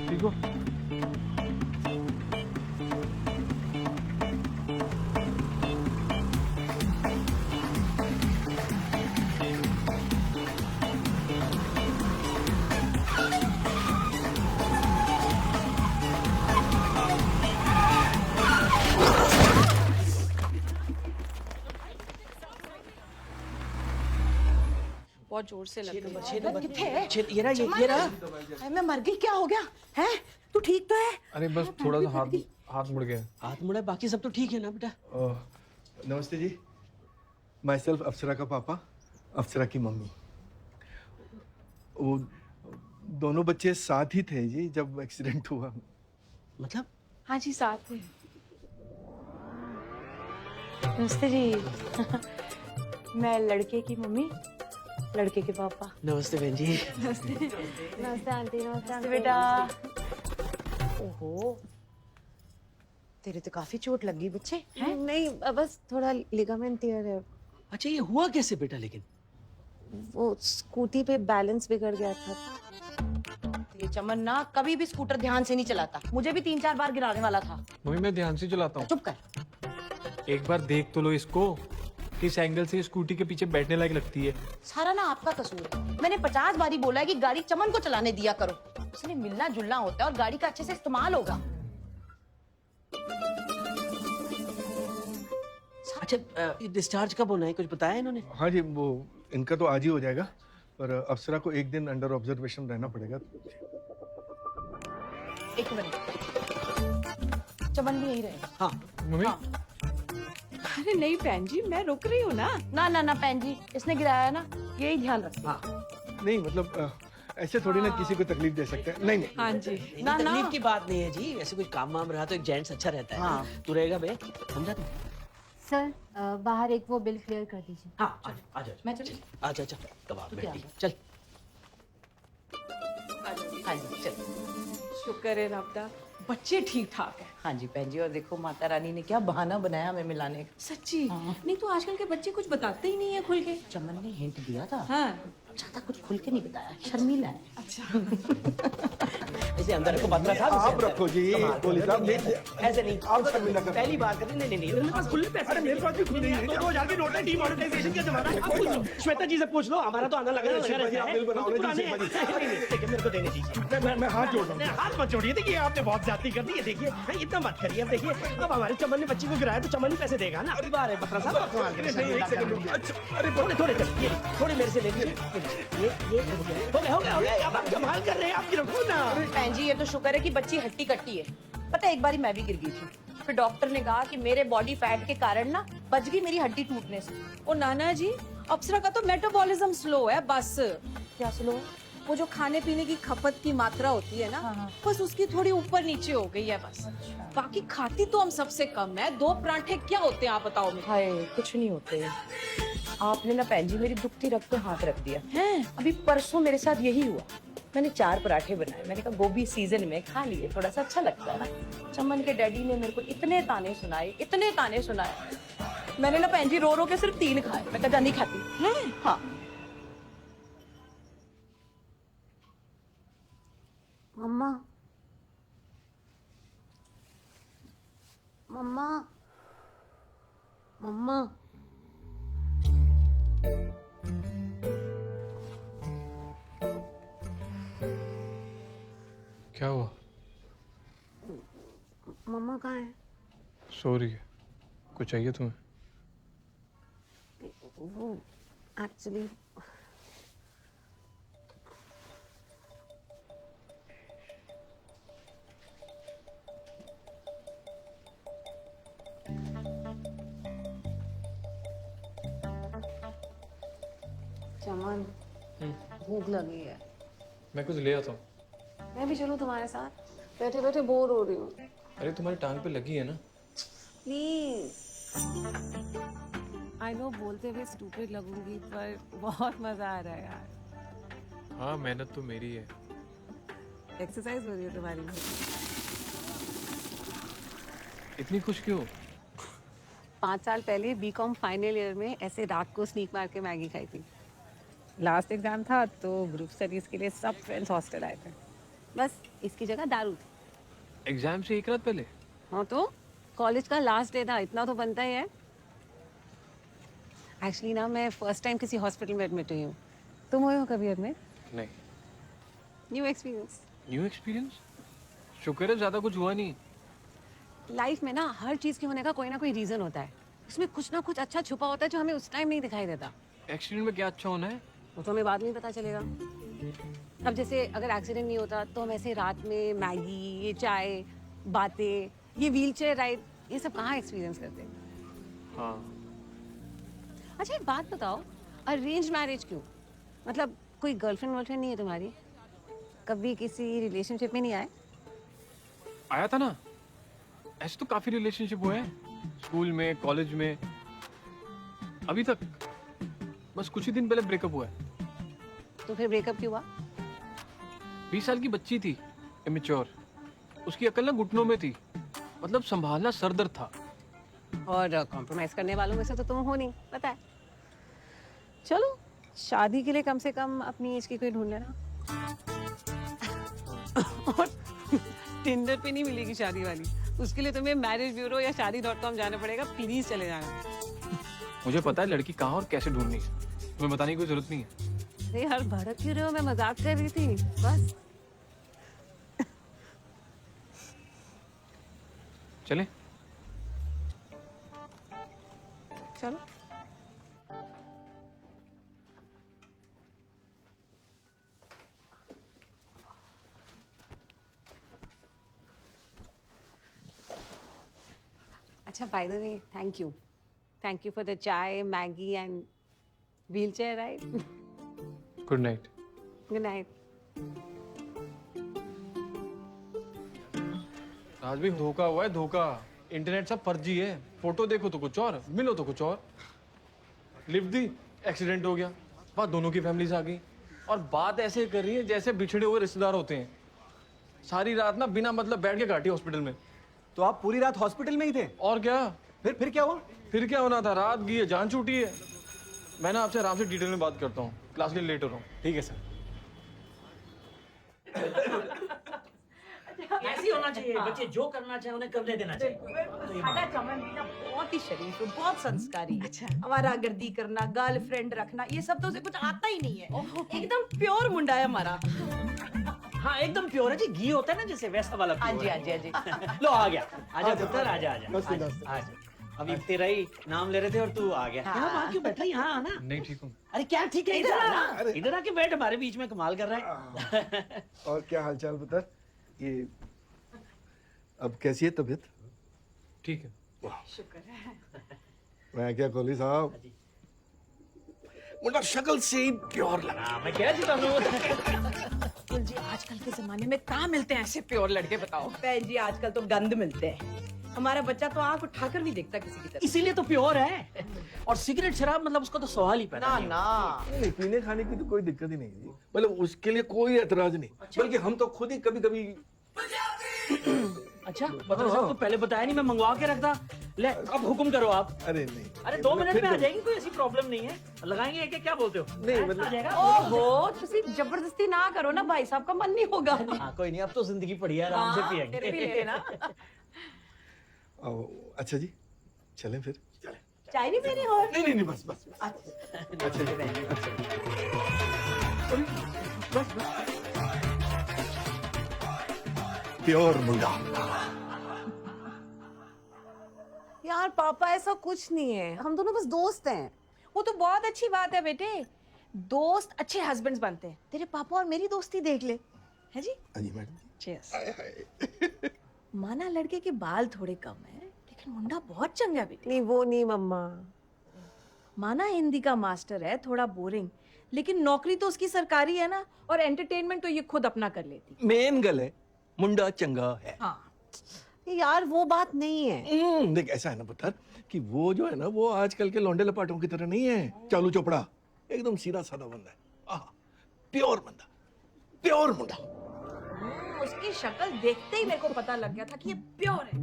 ठीक हो? बहुत जोर से लग रही है। किथे है? ये रहा। मैं मर गई, क्या हो गया है? तू ठीक तो है? अरे बस थोड़ा सा हाथ मुड़ गया। हाथ मुड़ा, बाकी सब तो ठीक है ना बेटा? नमस्ते जी, माई सेल्फ अप्सरा का पापा, अप्सरा की मम्मी। वो दोनों बच्चे साथ ही थे जी जब एक्सीडेंट हुआ। मतलब? हाँ जी, साथ में। नमस्ते जी। मैं लड़के की मम्मी, लड़के के पापा। नमस्ते बहन जी। नमस्ते। नमस्ते आंटी। नमस्ते बेटा। ओहो, तेरे तो काफी चोट लगी बच्चे। नहीं, बस थोड़ा लिगामेंट टियर है। अच्छा, ये हुआ कैसे बेटा? लेकिन वो स्कूटी पे बैलेंस बिगड़ गया था। ये चमन ना कभी भी स्कूटर ध्यान से नहीं चलाता, मुझे भी 3-4 बार गिराने वाला था। मम्मी मैं ध्यान से चलाता हूँ। चुप कर। एक बार देख तो लो इसको, किस एंगल से स्कूटी के पीछे बैठने लायक लगती है। सारा ना आपका कसूर है। मैंने 50 बारी बोला है कि गाड़ी चमन को चलाने दिया करो। उसने मिलना जुलना होता है और गाड़ी का अच्छे से इस्तेमाल होगा। अच्छा, डिस्चार्ज कब होना है, कुछ बताया इन्होंने? हाँ जी, वो इनका तो आज ही हो जाएगा, पर अप्सरा को एक दिन अंडर ऑब्जर्वेशन रहना पड़ेगा। एक मिनट, चमन भी यही रहेगा। हाँ मम्मी। हाँ। अरे नहीं बहन जी, मैं रुक रही हूँ ना। ना बहन जी, इसने गिराया है ना, यही ध्यान रखना। हाँ। नहीं मतलब ऐसे थोड़ी ना किसी को तकलीफ दे सकते हैं। नहीं। हाँ जी। ना तकलीफ की बात नहीं है जी, ऐसे कुछ काम वाम रहा तो एक जेंट्स अच्छा रहता है। हाँ। तू रहेगा बे, समझा तू? सर बाहर एक वो बिल क्लियर कर दीजिए। हाँ, आजा। मैं चल। आजा, कबाब बैठी, चल। हाँ जी चल। शुक्र है रब दा, बच्चे ठीक ठाक है। हाँ जी बहन जी, और देखो माता रानी ने क्या बहाना बनाया हमें मिलाने का। सच्ची? नहीं तो आजकल के बच्चे कुछ बताते ही नहीं है खुल के। चमन ने हिंट दिया था। हाँ। ज्यादा कुछ खुल के नहीं बताया, शर्मीला है। अच्छा। इसे अंदर रखो, बदला साहब। आप रखो जी, कोहली साहब। ऐसे नहीं, आप शर्मिंदा कर। पहली बार कर। नहीं, मेरे पास खुले पैसे। अरे मेरे पास भी खुले हैं। 2000 की नोट है, डीमोनेटाइजेशन का जमाना है। आप पूछ लो, श्वेता जी से पूछ लो, हमारा तो आना लगा रहता है। बिल बनाओ ना जी। नहीं, मेरे को देने दीजिए। मैं हाथ जोड़ रहा हूँ। हाथ मत जोड़िए, देखिए आपने बहुत ज्यादती कर दी है। देखिए इतना मत करिए। अब देखिए, अब हमारे चमन ने बच्ची को गिराया तो चमन ही पैसे देगा ना। अभी बार है पत्रा साहब, थोड़े थोड़े मेरे से ले लीजिए। ये हो गया। अब आप कमाल कर रहे हैं, आप रखो ना। बहन जी ये तो शुक्र है कि बच्ची हट्टी कट्टी है। पता है एक बारी मैं भी गिर गई थी। फिर डॉक्टर ने कहा कि मेरे बॉडी फैट के कारण ना बच गई मेरी हड्डी टूटने से। ओ नाना जी, अप्सरा का तो मेटाबॉलिज्म स्लो है बस। क्या स्लो है? वो जो खाने पीने की खपत की मात्रा होती है ना, बस उसकी थोड़ी ऊपर नीचे हो गई है बस। बाकी खाती तो हम सबसे कम है। 2 पराठे क्या होते हैं आप बताओ मुझे। हाय, कुछ नहीं होते। आपने ना भैन जी मेरी दुखती रग पे हाथ रख दिया है। अभी परसों मेरे साथ यही हुआ। मैंने 4 पराठे बनाए, मैंने कहा गोभी सीजन में खा लिए, थोड़ा सा अच्छा लगता है ना। चमन के डैडी ने मेरे को इतने ताने सुनाए। मैंने ना भैन जी रो रो के सिर्फ 3 खाए। मैं कहा नहीं खाती है। हाँ मम्मा, मम्मा, मम्मा, क्या हुआ? मम्मा कहाँ है? सो रही है। कुछ चाहिए तुम्हें? वो एक्चुअली चमन, भूख लगी है। मैं कुछ ले आता हूँ। मैं भी चलूं तुम्हारे साथ? बैठे बैठे बोर हो रही हूँ। अरे तुम्हारी टांग पे लगी है ना। प्लीज। आई नो बोलते हुए स्टूपिड लगूंगी, पर बहुत मजा आ रहा है यार। हाँ, मेहनत तो मेरी है। एक्सरसाइज हो रही है तुम्हारी। इतनी खुश क्यों? 5 साल पहले बीकॉम फाइनल ईयर में ऐसे रात को स्नीक मार के मैगी खाई थी। लास्ट एग्जाम था तो ग्रुप स्टडीज के लिए सब फ्रेंड्स हॉस्टल आए थे। बस इसकी जगह दारू थी। एग्जाम से 1 रात पहले? हाँ तो कॉलेज का लास्ट डे था, इतना तो बनता ही है। एक्चुअली ना मैं फर्स्ट टाइम किसी हॉस्पिटल में एडमिट हुई हूँ। तुम हुए हो कभी एडमिट? नहीं। New experience. New experience? शुक्र है ज्यादा कुछ हुआ नहीं। लाइफ में ना हर चीज के होने का कोई ना कोई रीजन होता है। उसमें कुछ ना कुछ अच्छा छुपा होता है जो हमें उस टाइम नहीं दिखाई देता। एक्सीडेंट में क्या अच्छा होना है? वो तो हमें बाद में ही पता चलेगा। अब जैसे अगर एक्सीडेंट नहीं होता तो हम ऐसे रात में मैगी, ये चाय, बातें, ये व्हीलचेयर राइड, ये सब कहाँ एक्सपीरियंस करते? हाँ। अच्छा एक बात बताओ, अरेंज मैरिज क्यों? मतलब कोई गर्लफ्रेंड वर्लफ्रेंड नहीं है तुम्हारी? कभी किसी रिलेशनशिप में नहीं आए? आया था ना। ऐसे तो काफी रिलेशनशिप हुए हैं, स्कूल में, कॉलेज में, अभी तक। बस कुछ ही दिन पहले ब्रेकअप हुआ है। तो फिर ब्रेकअप क्यों हुआ? 20 साल की बच्ची थी, इमेच्योर। उसकी अकल ना घुटनों में थी, मतलब संभालना सरदर्द था। और कॉम्प्रोमाइज करने वालों में से तो तुम हो नहीं, पता है। चलो शादी के लिए कम से कम अपनी एज की कोई ढूंढ लेना। और टिंडर पे नहीं मिलेगी शादी वाली, उसके लिए तुम्हें मैरिज ब्यूरो या शादी.com जाना पड़ेगा। प्लीज चले जाना। मुझे पता है लड़की कहाँ और कैसे ढूंढनी है, तुम्हें बताने की कोई जरूरत नहीं है। अरे यार भड़क क्यों रहे हो? मैं मजाक कर रही थी बस। चले? चलो। अच्छा by the way, thank you for the chai, Maggi and wheelchair ride. Good night. Good night. आज भी धोखा हुआ है, धोखा। इंटरनेट सब फर्जी है। फोटो देखो तो कुछ और, मिलो तो कुछ और। लिफ्ट दी, एक्सीडेंट हो गया, वहां दोनों की फैमिलीज आ गई और बात ऐसे कर रही है जैसे बिछड़े हुए रिश्तेदार होते हैं। सारी रात ना बिना मतलब बैठ के काटी हॉस्पिटल में। तो आप पूरी रात हॉस्पिटल में ही थे? और क्या। फिर क्या हुआ? फिर क्या होना था, रात गई है, जान छूटी है। मैं ना आपसे आराम से डिटेल में बात करता हूँ, क्लास के लिए लेट हो रहा हूँ। ठीक है सर। ऐसे ही होना चाहिए। बच्चे जो करना चाहे उन्हें करने देना चाहिए। चमन भी ना बहुत ही शरीफ है, बहुत संस्कारी है। अच्छा। आवारागर्दी करना, गर्लफ्रेंड रखना, ये सब तो उसे कुछ आता ही नहीं है। एकदम प्योर मुंडा है हमारा। हाँ एकदम प्योर है जी, घी होता है ना जैसे, वैसा वाला हाँ प्योर जी, है। हाँ जी, हाँ जी। लो आ गया, आजा पुत्र, आजा आजा आजा। अभी तेरा ही नाम ले रहे थे और तू आ गया। यहाँ वहाँ क्यों बैठ रही? यहाँ आना। नहीं ठीक हूँ। अरे क्या ठीक है, इधर आना, इधर आके बैठ, हमारे बीच में कमाल कर रहा है। और क्या हालचाल पुत्र? ये अब कैसी है तबीयत? ठीक है। शुक्र है। मैं क्या कोहली साहब, मुझे शक्ल से ही प्योर लगा। मैं कह देता हूँ जी आजकल के जमाने में कहाँ मिलते हैं ऐसे प्योर लड़के, बताओ। बहन जी आजकल तो गंद मिलते हैं। हमारा बच्चा तो आंख उठाकर नहीं देखता किसी की तरफ। इसीलिए तो प्योर है। और सिगरेट शराब मतलब उसका तो सवाल ही पैदा ना नहीं ना नहीं, पीने खाने की तो कोई दिक्कत ही नहीं जी, मतलब उसके लिए कोई एतराज नहीं। बल्कि हम तो खुद ही कभी कभी अच्छा मतलब साहब तो पहले बताया नहीं, मैं मंगवा के रखता। ले अब हुक्म करो आप। अरे नहीं, अरे 2 मिनट में आ जाएगी, कोई ऐसी प्रॉब्लम नहीं है। लगाएंगे एक, क्या बोलते हो? नहीं आ जाएगा। ओहो, तुसी जबरदस्ती ना करो ना भाई साहब, का मन नहीं होगा। हाँ कोई नहीं, अब तो जिंदगी पड़ी है, आराम से पिएंगे। फिर भी लेना। अच्छा जी चलें फिर। चाय नहीं पीनी और? नहीं नहीं नहीं, बस बस बस। अच्छा जी, अच्छा। अरे, बस बस। प्योर मुंडा। यार पापा ऐसा कुछ नहीं है, हम दोनों बस दोस्त हैं। वो तो बहुत अच्छी बात है बेटे, दोस्त अच्छे हस्बैंड्स बनते हैं। तेरे पापा और मेरी दोस्ती देख ले, है जी? हाँ जी मैडम। चीयर्स। माना लड़के के बाल थोड़े कम है, लेकिन मुंडा बहुत चंगा बेटे। नहीं वो नहीं मम्मा। माना हिंदी का मास्टर है, थोड़ा बोरिंग, लेकिन नौकरी तो उसकी सरकारी है ना, और एंटरटेनमेंट तो ये खुद अपना कर लेती। मेन गल है मुंडा चंगा है। हाँ यार वो बात नहीं है। देख ऐसा है ना पुत्र कि वो जो है ना, वो आजकल के लौंडे लपाटों की तरह नहीं है, चालू चोपड़ा, एकदम सीधा साधा बंदा है। प्योर बंदा, प्योर मुंडा। उसकी शक्ल देखते ही मेरे को पता लग गया था कि ये प्योर है।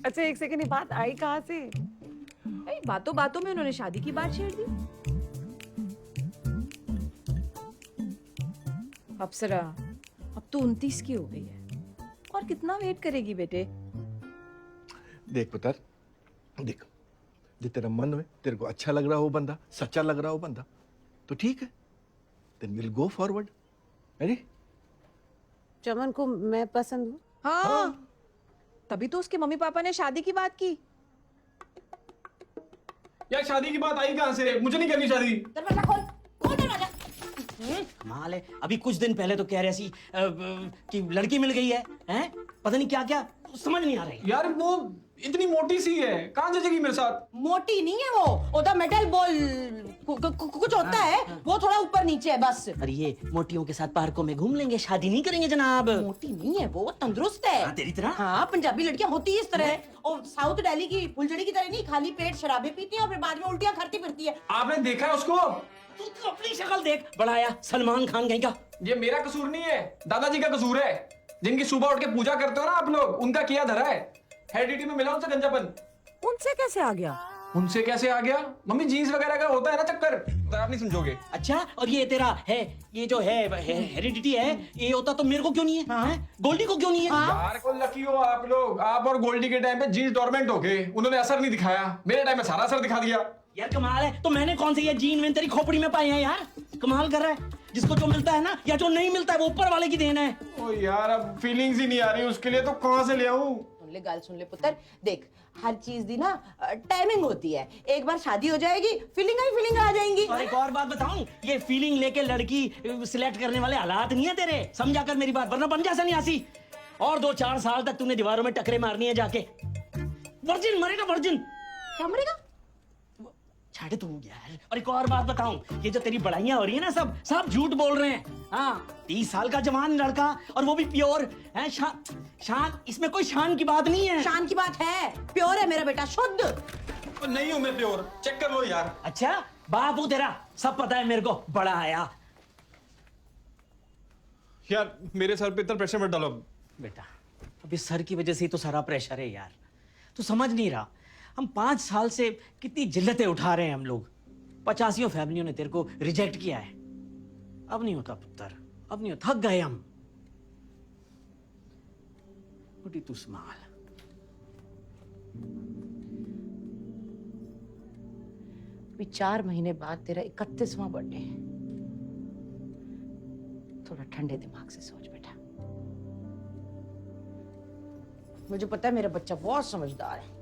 अच्छा एक सेकंड, ये बात आई कहाँ से? बातों बातों में उन्होंने शादी की बात छेड़ दी। अप्सरा अब तो 29 की हो गई है, और कितना वेट करेगी बेटे? देख पुत्र, देख जो तेरा मन में तेरे को अच्छा लग रहा हो बंदा, सच्चा लग रहा हो बंदा, तो ठीक है, देन विल गो फॉरवर्ड। है चमन को मैं पसंद हूँ। हाँ तभी तो उसके मम्मी पापा ने शादी की बात की। यार शादी की बात आई कहाँ से? मुझे नहीं करनी शादी। दरवाजा खोल, खोल दरवाजा। कमाल है, अभी कुछ दिन पहले तो कह रहे सी कि लड़की मिल गई है, हैं? पता नहीं क्या क्या, समझ नहीं आ रही। यार वो इतनी मोटी सी है, कहाँ जचेगी मेरे साथ? मोटी नहीं है वो तो मेटल बॉल कुछ होता है, वो थोड़ा ऊपर नीचे है बस। अरे ये मोटियों के साथ पार्कों में घूम लेंगे, शादी नहीं करेंगे जनाब। मोटी नहीं है वो, तंदुरुस्त है। तेरी तरह? हाँ पंजाबी लड़कियां होती है इस तरह है, और साउथ दिल्ली की फुलझड़ी की तरह नहीं, खाली पेट शराबें पीती है और फिर बाद में उल्टियां करती फिरती है। आपने देखा है उसको? तू अपनी शक्ल देख, बढ़ाया सलमान खान कहीं का। ये मेरा कसूर नहीं है, दादाजी का कसूर है। जिनकी सुबह उठ के पूजा करते हो ना आप लोग, उनका किया धरा है। हेरिडिटी में मिला उनसे गंजापन। उनसे कैसे आ गया? उनसे कैसे आ गया? मम्मी जीन्स वगैरह का होता है ना चक्कर, तो आप नहीं समझोगे। अच्छा और ये तेरा है, ये जो है हेरिडिटी है, ये होता तो मेरे को क्यों नहीं है? हाँ? गोल्डी को क्यों नहीं है? यार को लकी हो आप लोग, आप और गोल्डी के टाइम पे जीन्स डोरमेंट हो गए, उन्होंने असर नहीं दिखाया। मेरे टाइम में सारा असर दिखा दिया। यार कमाल है, तो मैंने कौन से ये जीन वेन तेरी खोपड़ी में पाए हैं यार? कमाल कर रहा है, जिसको जो मिलता है ना या जो नहीं मिलता है वो ऊपर वाले की देन है। ओ यार अब फीलिंग्स ही नहीं आ रही उसके लिए, तो कहां से ले आऊं? सुन ले गाल, सुन ले पुत्र, देख हर चीज दी ना टाइमिंग होती है। एक बार शादी हो जाएगी, फीलिंग आ जाएंगी। और एक और बात बताऊं, ये फीलिंग लेके लड़की सिलेक्ट करने वाले हालात नहीं है तेरे, समझा कर मेरी बात, वरना बन जा सन्यासी। और 2-4 साल तक तूने दीवारों में टकरे मारनी है जाके। वर्जिन मरेगा, वर्जिन। क्या मरेगा? छाड़े तू यार। और एक और बात बताऊं, ये जो तेरी बड़ाइयां हो रही है ना, सब झूठ बोल रहे हैं। हाँ 30 साल का जवान लड़का, और वो भी प्योर है। शान, इसमें कोई शान की बात नहीं है। शान की बात है, प्योर है मेरा बेटा, शुद्ध। नहीं हूं मैं प्योर, चेक कर लो यार। अच्छा बाबू तेरा सब पता है मेरे को, बड़ा आया। यार मेरे सर पे इतना प्रेशर मत डालो। बेटा अभी सर की वजह से ही तो सारा प्रेशर है यार, तू समझ नहीं रहा। हम 5 साल से कितनी जिल्लतें उठा रहे हैं हम लोग, 85 फैमिलियों ने तेरे को रिजेक्ट किया है। अब नहीं होता पुत्र, अब नहीं होता, थक गए हम। बुढ़ी तू संभाल। अभी 4 महीने बाद तेरा 31वां बर्थडे है। थोड़ा ठंडे दिमाग से सोच बेटा। मुझे पता है मेरा बच्चा बहुत समझदार है।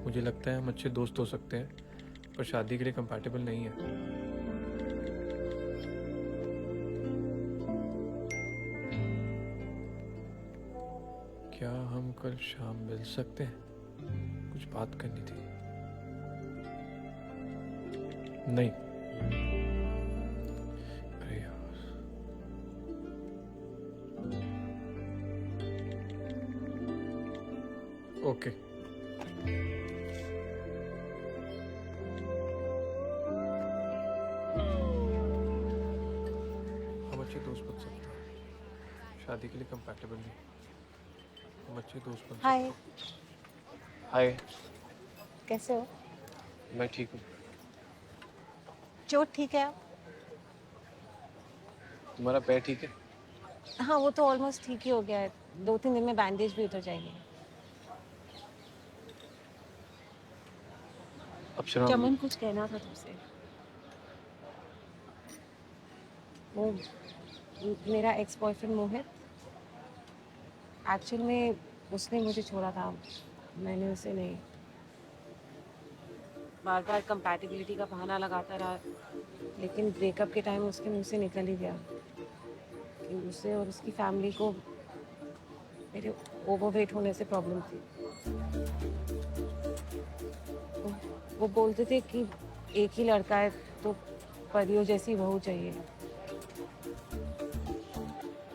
मुझे लगता है हम अच्छे दोस्त हो सकते हैं, पर शादी के लिए कंपैटिबल नहीं है। क्या हम कल शाम मिल सकते हैं? कुछ बात करनी थी। नहीं, अरे यार, ओके। हम अच्छे दोस्त बन सकते हैं, शादी के लिए कंपैटिबल नहीं। हम अच्छे दोस्त बन सकते हाय, हैं। हाय, कैसे हो? मैं ठीक हूँ। चोट ठीक है? तुम्हारा पैर ठीक है? हाँ, वो तो ऑलमोस्ट ठीक ही हो गया है। 2-3 दिन में बैंडेज भी उतर जाएगी। अप्सरा, चमन, कुछ कहना था तुमसे। वो मेरा एक्स बॉयफ्रेंड मोहित, एक्चुअल में उसने मुझे छोड़ा था, मैंने उसे नहीं। बार बार कंपैटिबिलिटी का बहाना लगाता रहा, लेकिन ब्रेकअप के टाइम उसके मुंह से निकल ही गया कि उसे और उसकी फैमिली को मेरे ओवरवेट होने से प्रॉब्लम थी। वो बोलते थे कि एक ही लड़का है तो परियों जैसी बहू चाहिए।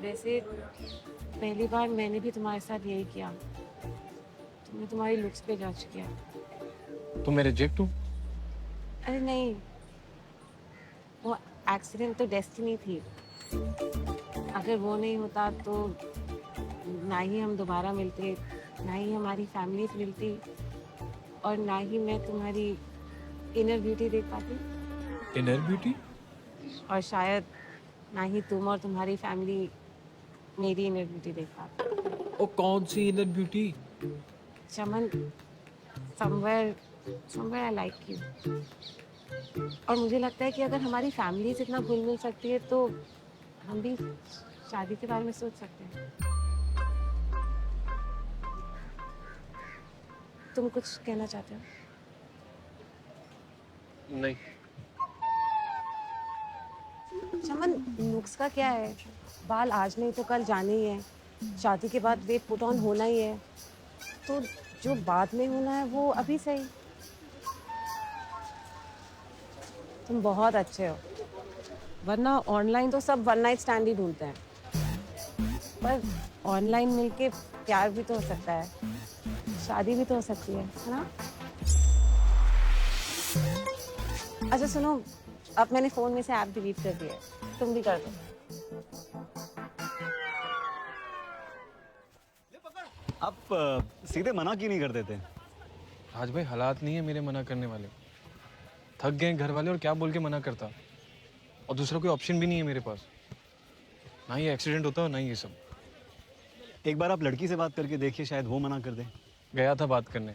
वैसे पहली बार मैंने भी तुम्हारे साथ यही किया। तुमने तुम्हारी लुक्स पे जज किया। तुम मैं रिजेक्ट हूँ? अरे नहीं, वो एक्सीडेंट तो डेस्टिनी थी। अगर वो नहीं होता तो ना ही हम दोबारा मिलते, ना ही हमारी फैमिलीज मिलती, और ना ही मैं तुम्हारी इनर ब्यूटी देख पाती। Inner beauty? और शायद ना ही तुम और तुम्हारी फैमिली मेरी इनर ब्यूटी देख पाते। ओ, कौन सी inner beauty? Chaman, somewhere I like you। और मुझे लगता है कि अगर हमारी फैमिलीज इतना घुल मिल सकती है तो हम भी शादी के बारे में सोच सकते हैं। तुम कुछ कहना चाहते हो? नहीं। चमन, नुक्स का क्या है? बाल आज नहीं तो कल जाने ही है। शादी के बाद वेट पुट ऑन होना ही है, तो जो बाद में होना है वो अभी सही। तुम बहुत अच्छे हो, वरना ऑनलाइन तो सब वन नाइट स्टैंड ही ढूंढते हैं, पर ऑनलाइन मिलके प्यार भी तो हो सकता है, शादी भी तो हो सकती है ना? अच्छा सुनो, अब मैंने फोन में से ऐप डिलीट कर दिया है, तुम भी कर दो। आप सीधे मना क्यों नहीं कर देते? आज भाई हालात नहीं है मेरे मना करने वाले। थक गए घर वाले, और क्या बोल के मना करता। और दूसरा कोई ऑप्शन भी नहीं है मेरे पास। ना ही एक्सीडेंट होता है, ना ही ये सब। एक बार आप लड़की से बात करके देखिए, शायद वो मना कर दे। गया था बात करने,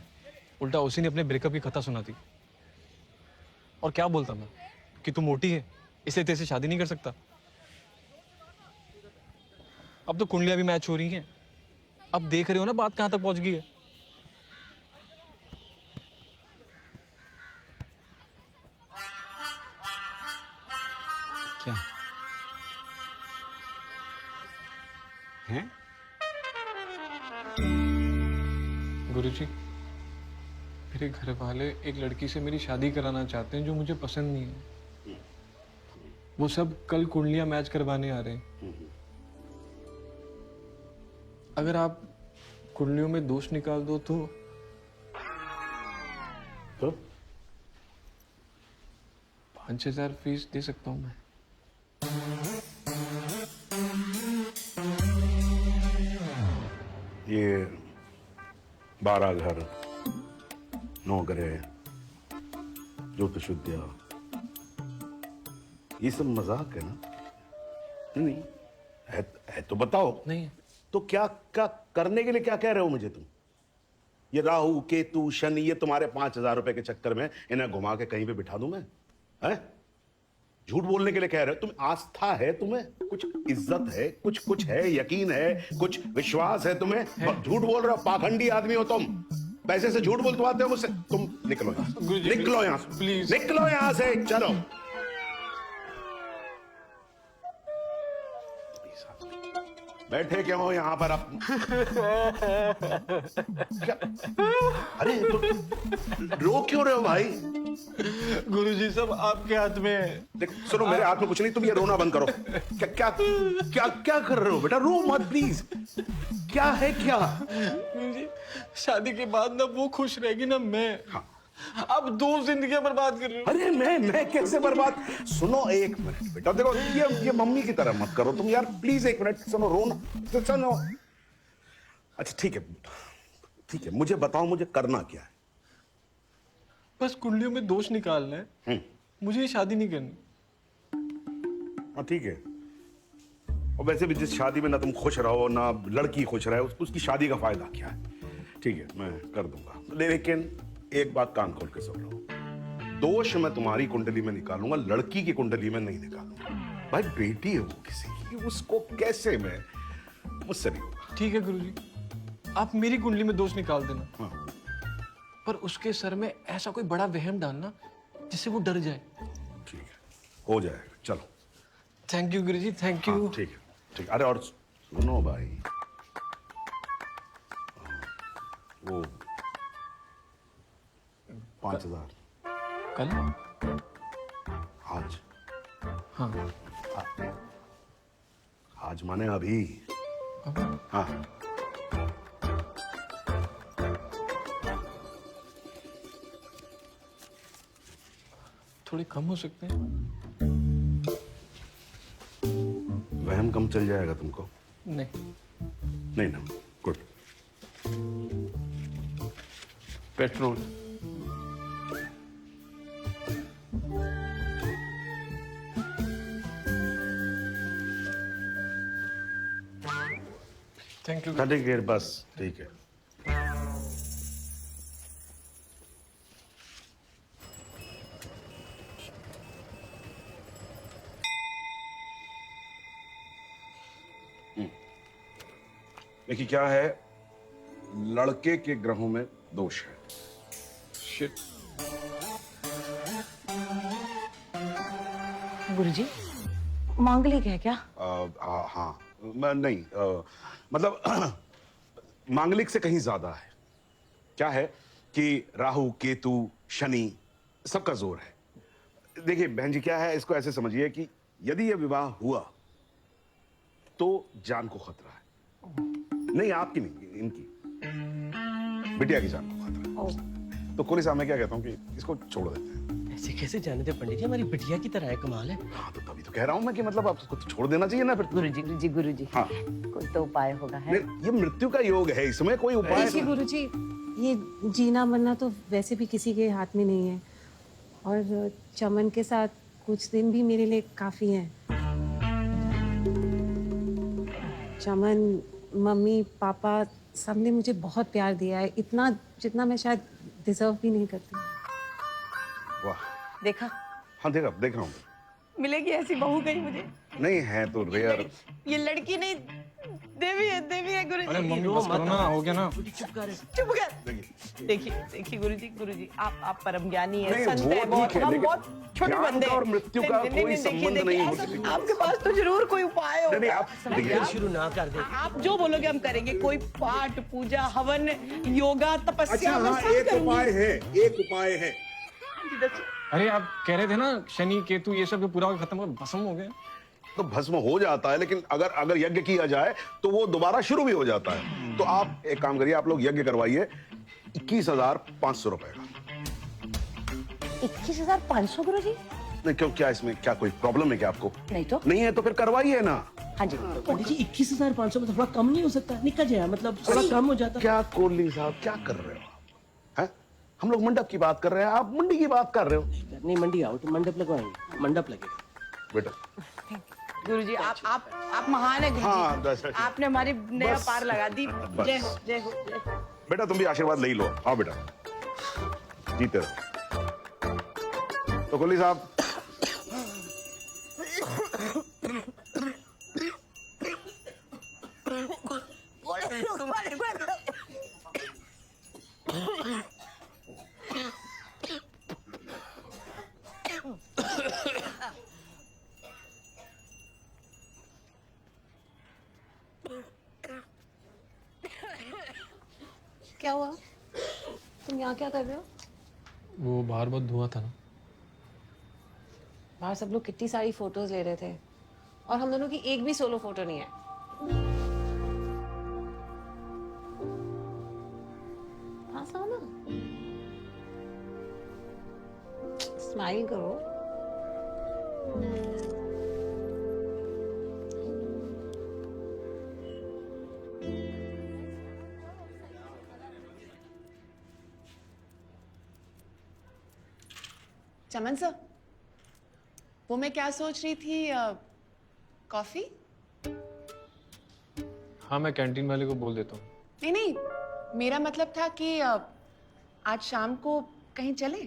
उल्टा उसी ने अपने ब्रेकअप की कथा सुना दी। और क्या बोलता मैं कि तू मोटी है इसलिए तेरे से शादी नहीं कर सकता। अब तो कुंडलियां भी मैच हो रही हैं। अब देख रहे हो ना बात कहां तक पहुंच गई है। क्या हैं? गुरुजी, मेरे घर वाले एक लड़की से मेरी शादी कराना चाहते हैं जो मुझे पसंद नहीं है। वो सब कल कुंडलियां मैच करवाने आ रहे हैं। अगर आप कुंडलियों में दोष निकाल दो तो 5,000 फीस दे सकता हूं मैं। ये 12 घर, 9 ग्रह, ज्योतिषुद्या, ये सब मजाक है ना? नहीं है तो बताओ। नहीं तो क्या करने के लिए क्या कह रहे हो मुझे तुम? ये राहु केतु शनि, ये तुम्हारे 5,000 रुपए के चक्कर में इन्हें घुमा के कहीं पे बिठा दूं मैं? हैं? झूठ बोलने के लिए कह रहे हो? तुम आस्था है तुम्हें, कुछ इज्जत है, कुछ है, यकीन है, कुछ विश्वास है तुम्हें? झूठ बोल रहे हो, पाखंडी आदमी हो तुम। पैसे से झूठ बोलते हो मुझसे। तुम निकलो यहाँ से, निकलो यहाँ से, प्लीज निकलो यहाँ से, चलो। बैठे क्यों हो यहाँ पर आप? क्या? अरे रो क्यों रहे हो भाई? गुरुजी सब आपके हाथ में है। देख सुनो, मेरे हाथ में कुछ नहीं, तुम ये रोना बंद करो। क्या क्या क्या क्या कर रहे हो बेटा? रो मत प्लीज। क्या है क्या? गुरुजी शादी के बाद ना वो खुश रहेगी ना मैं। हाँ। अब 2 जिंदगियां बर्बाद कर रहे हो। अरे मैं कैसे बर्बाद? सुनो एक मिनट बेटा, देखो ये मम्मी की तरह मत करो तुम यार, प्लीज एक मिनट सुनो, रोना सुनो। अच्छा ठीक है, मुझे बताओ मुझे करना क्या है? बस कुंडलियों में दोष निकालना है। मुझे ये शादी नहीं करनी। हाँ ठीक है। और वैसे भी जिस शादी में ना तुम खुश रहो ना लड़की खुश रहे, उसकी शादी का फायदा क्या है? ठीक है मैं कर दूंगा, लेकिन एक बात कान खोल के सुन लो, दोष मैं तुम्हारी कुंडली में निकालूंगा, लड़की की कुंडली में नहीं निकालूंगा। भाई बेटी है वो किसी की, उसको कैसे मैं, मुझसे नहीं होगा। ठीक है गुरुजी, आप मेरी कुंडली में दोष निकाल देना। हाँ। पर उसके सर में ऐसा कोई बड़ा वहम डालना जिससे वो डर जाए। ठीक है, हो जाएगा, चलो। Thank you Guruji, thank you. ठीक है ठीक। अरे और सुनो भाई, वो 5,000 कल? आज? हाँ। आज माने अभी? हाँ। थोड़े कम हो सकते हैं? वहम कम चल जाएगा तुमको? नहीं ना, गुड। पेट्रोल? Thank you. ठीक है बस, ठीक है। देखिए क्या है, लड़के के ग्रहों में दोष है। शिट। गुरुजी मांगलिक है क्या? हाँ नहीं, मतलब मांगलिक से कहीं ज्यादा है। क्या है कि राहु केतु शनि सबका जोर है। देखिए बहन जी क्या है, इसको ऐसे समझिए कि यदि यह विवाह हुआ तो जान को खतरा है। नहीं आपकी नहीं, इनकी बिटिया की जान को खतरा है। तो कोली साहब मैं क्या कहता हूँ कि इसको छोड़ देते हैं। ऐसे कैसे जाने दे पंडित जी, हमारी बिटिया की तरह है, कमाल है। हाँ तो तभी तो कह रहा हूँ मैं कि मतलब आपको तो छोड़ देना चाहिए ना फिर। गुरुजी हाँ कोई तो उपाय होगा है? ये मृत्यु का योग है, इसमें कोई उपाय देखिए गुरुजी, ये जीना मरना तो वैसे भी किसी के हाथ में नहीं है, और चमन के साथ कुछ दिन भी मेरे लिए काफी हैं। चमन, मम्मी, पापा सबने मुझे बहुत प्यार दिया है, इतना जितना मैं शायद डिजर्व भी नहीं करती। वाह। देखा? हाँ देखा, देख रहा हूँ। मिलेगी ऐसी बहू कहीं मुझे? नहीं है तो रेयर। ये लड़की नहीं, देवी है गुरुजी। अरे मम्मी बस करो ना, हो गया ना। चुप कर। देखिए गुरुजी आप परम ज्ञानी नहीं, है, संत वो है, बहुत ठीक है, हम लेकिन बहुत छोटे ज्ञान बंदे का और मृत्यु का कोई संबंध नहीं हो ऐसा- सकता। आपके पास तो जरूर कोई उपाय होगा। नहीं, आप देखिए। शुरू ना कर दे। आप जो बोलोगे हम करेंगे, कोई पाठ पूजा हवन योगा तपस्या अच्छा मैं हाँ, सब एक करूंगी। उपाय है, एक उपाय है। अरे आप कह रहे थे ना शनि केतु ये सब जो पूरा खत्म हो भस्म हो गया। तो भस्म हो जाता है, लेकिन अगर यज्ञ किया जाए तो वो दोबारा शुरू भी हो जाता है। तो आप एक काम करिए, आप लोग यज्ञ करवाइए 21,500 रुपए का। 21,500 गुरुजी? नहीं क्यों, क्या इसमें क्या कोई प्रॉब्लम है क्या आपको? नहीं तो। नहीं है तो फिर करवाइए ना। हाँ जी। पंडित जी 21,500 में थोड़ा कम नहीं हो सकता? निकल जाए, मतलब थोड़ा कम हो जाता। क्या कोहली साहब क्या कर रहे हो आप? हैं? हम लोग मंडप की बात कर रहे हैं, आप मंडी की बात कर रहे हो। नहीं मंडी आओ तो मंडप लगवाएंगे, मंडप लगेगा बेटा। गुरुजी आप महान है गुरुजी। हाँ, बस। आपने हमारी नया बस। पार लगा दी। बस। जय हो जय हो जय हो। बेटा तुम भी आशीर्वाद ले ही लो। हाँ बेटा जीते रहो। तो कोहली साहब क्या हुआ? तुम यहाँ क्या कर रहे हो? वो बाहर बहुत धुआं था ना। बाहर सब लोग कितनी सारी फोटोज ले रहे थे और हम दोनों की एक भी सोलो फोटो नहीं है। पास आओ ना, स्माइल करो। चमन सर, वो मैं क्या सोच रही थी, कॉफी? हाँ, मैं कैंटीन वाले को बोल देता हूँ। नहीं नहीं, मेरा मतलब था कि आज शाम को कहीं चले।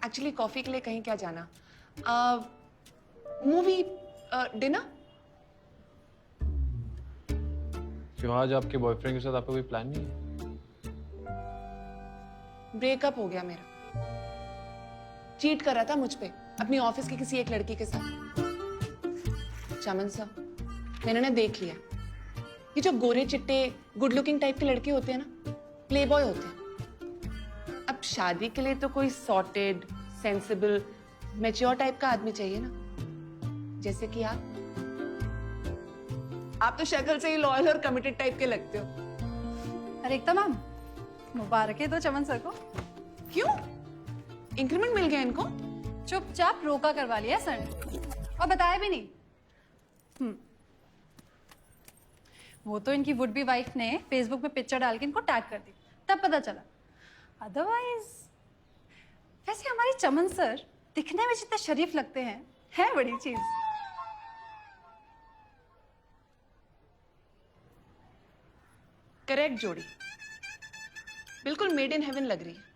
एक्चुअली कॉफी के लिए कहीं क्या जाना, मूवी, डिनर। क्यों, आज आपके बॉयफ्रेंड के साथ आपका कोई प्लान नहीं है? ब्रेकअप हो गया मेरा। चीट कर रहा था मुझ पे अपनी ऑफिस की किसी एक लड़की के साथ। चमन सर, मैंने ना देख लिया, ये जो गोरे चिट्टे गुड लुकिंग टाइप के लड़के होते हैं ना, प्ले बॉय होते हैं। अब शादी के लिए तो कोई सॉर्टेड, सेंसिबल, मैच्योर टाइप का आदमी चाहिए ना, जैसे कि आप तो शक्ल से ही लॉयल और कमिटेड टाइप के लगते हो। अरे एकता मैम, मुबारक है तो चमन सर को। क्यों, इंक्रीमेंट मिल गया इनको? चुपचाप रोका करवा लिया सर ने और बताया भी नहीं। वो तो इनकी वुड बी वाइफ ने फेसबुक पे पिक्चर डाल के इनको टैग कर दी, तब पता चला। अदरवाइज वैसे हमारी चमन सर दिखने में जितने शरीफ लगते हैं, है बड़ी चीज। करेक्ट जोड़ी, बिल्कुल मेड इन हेवन लग रही है।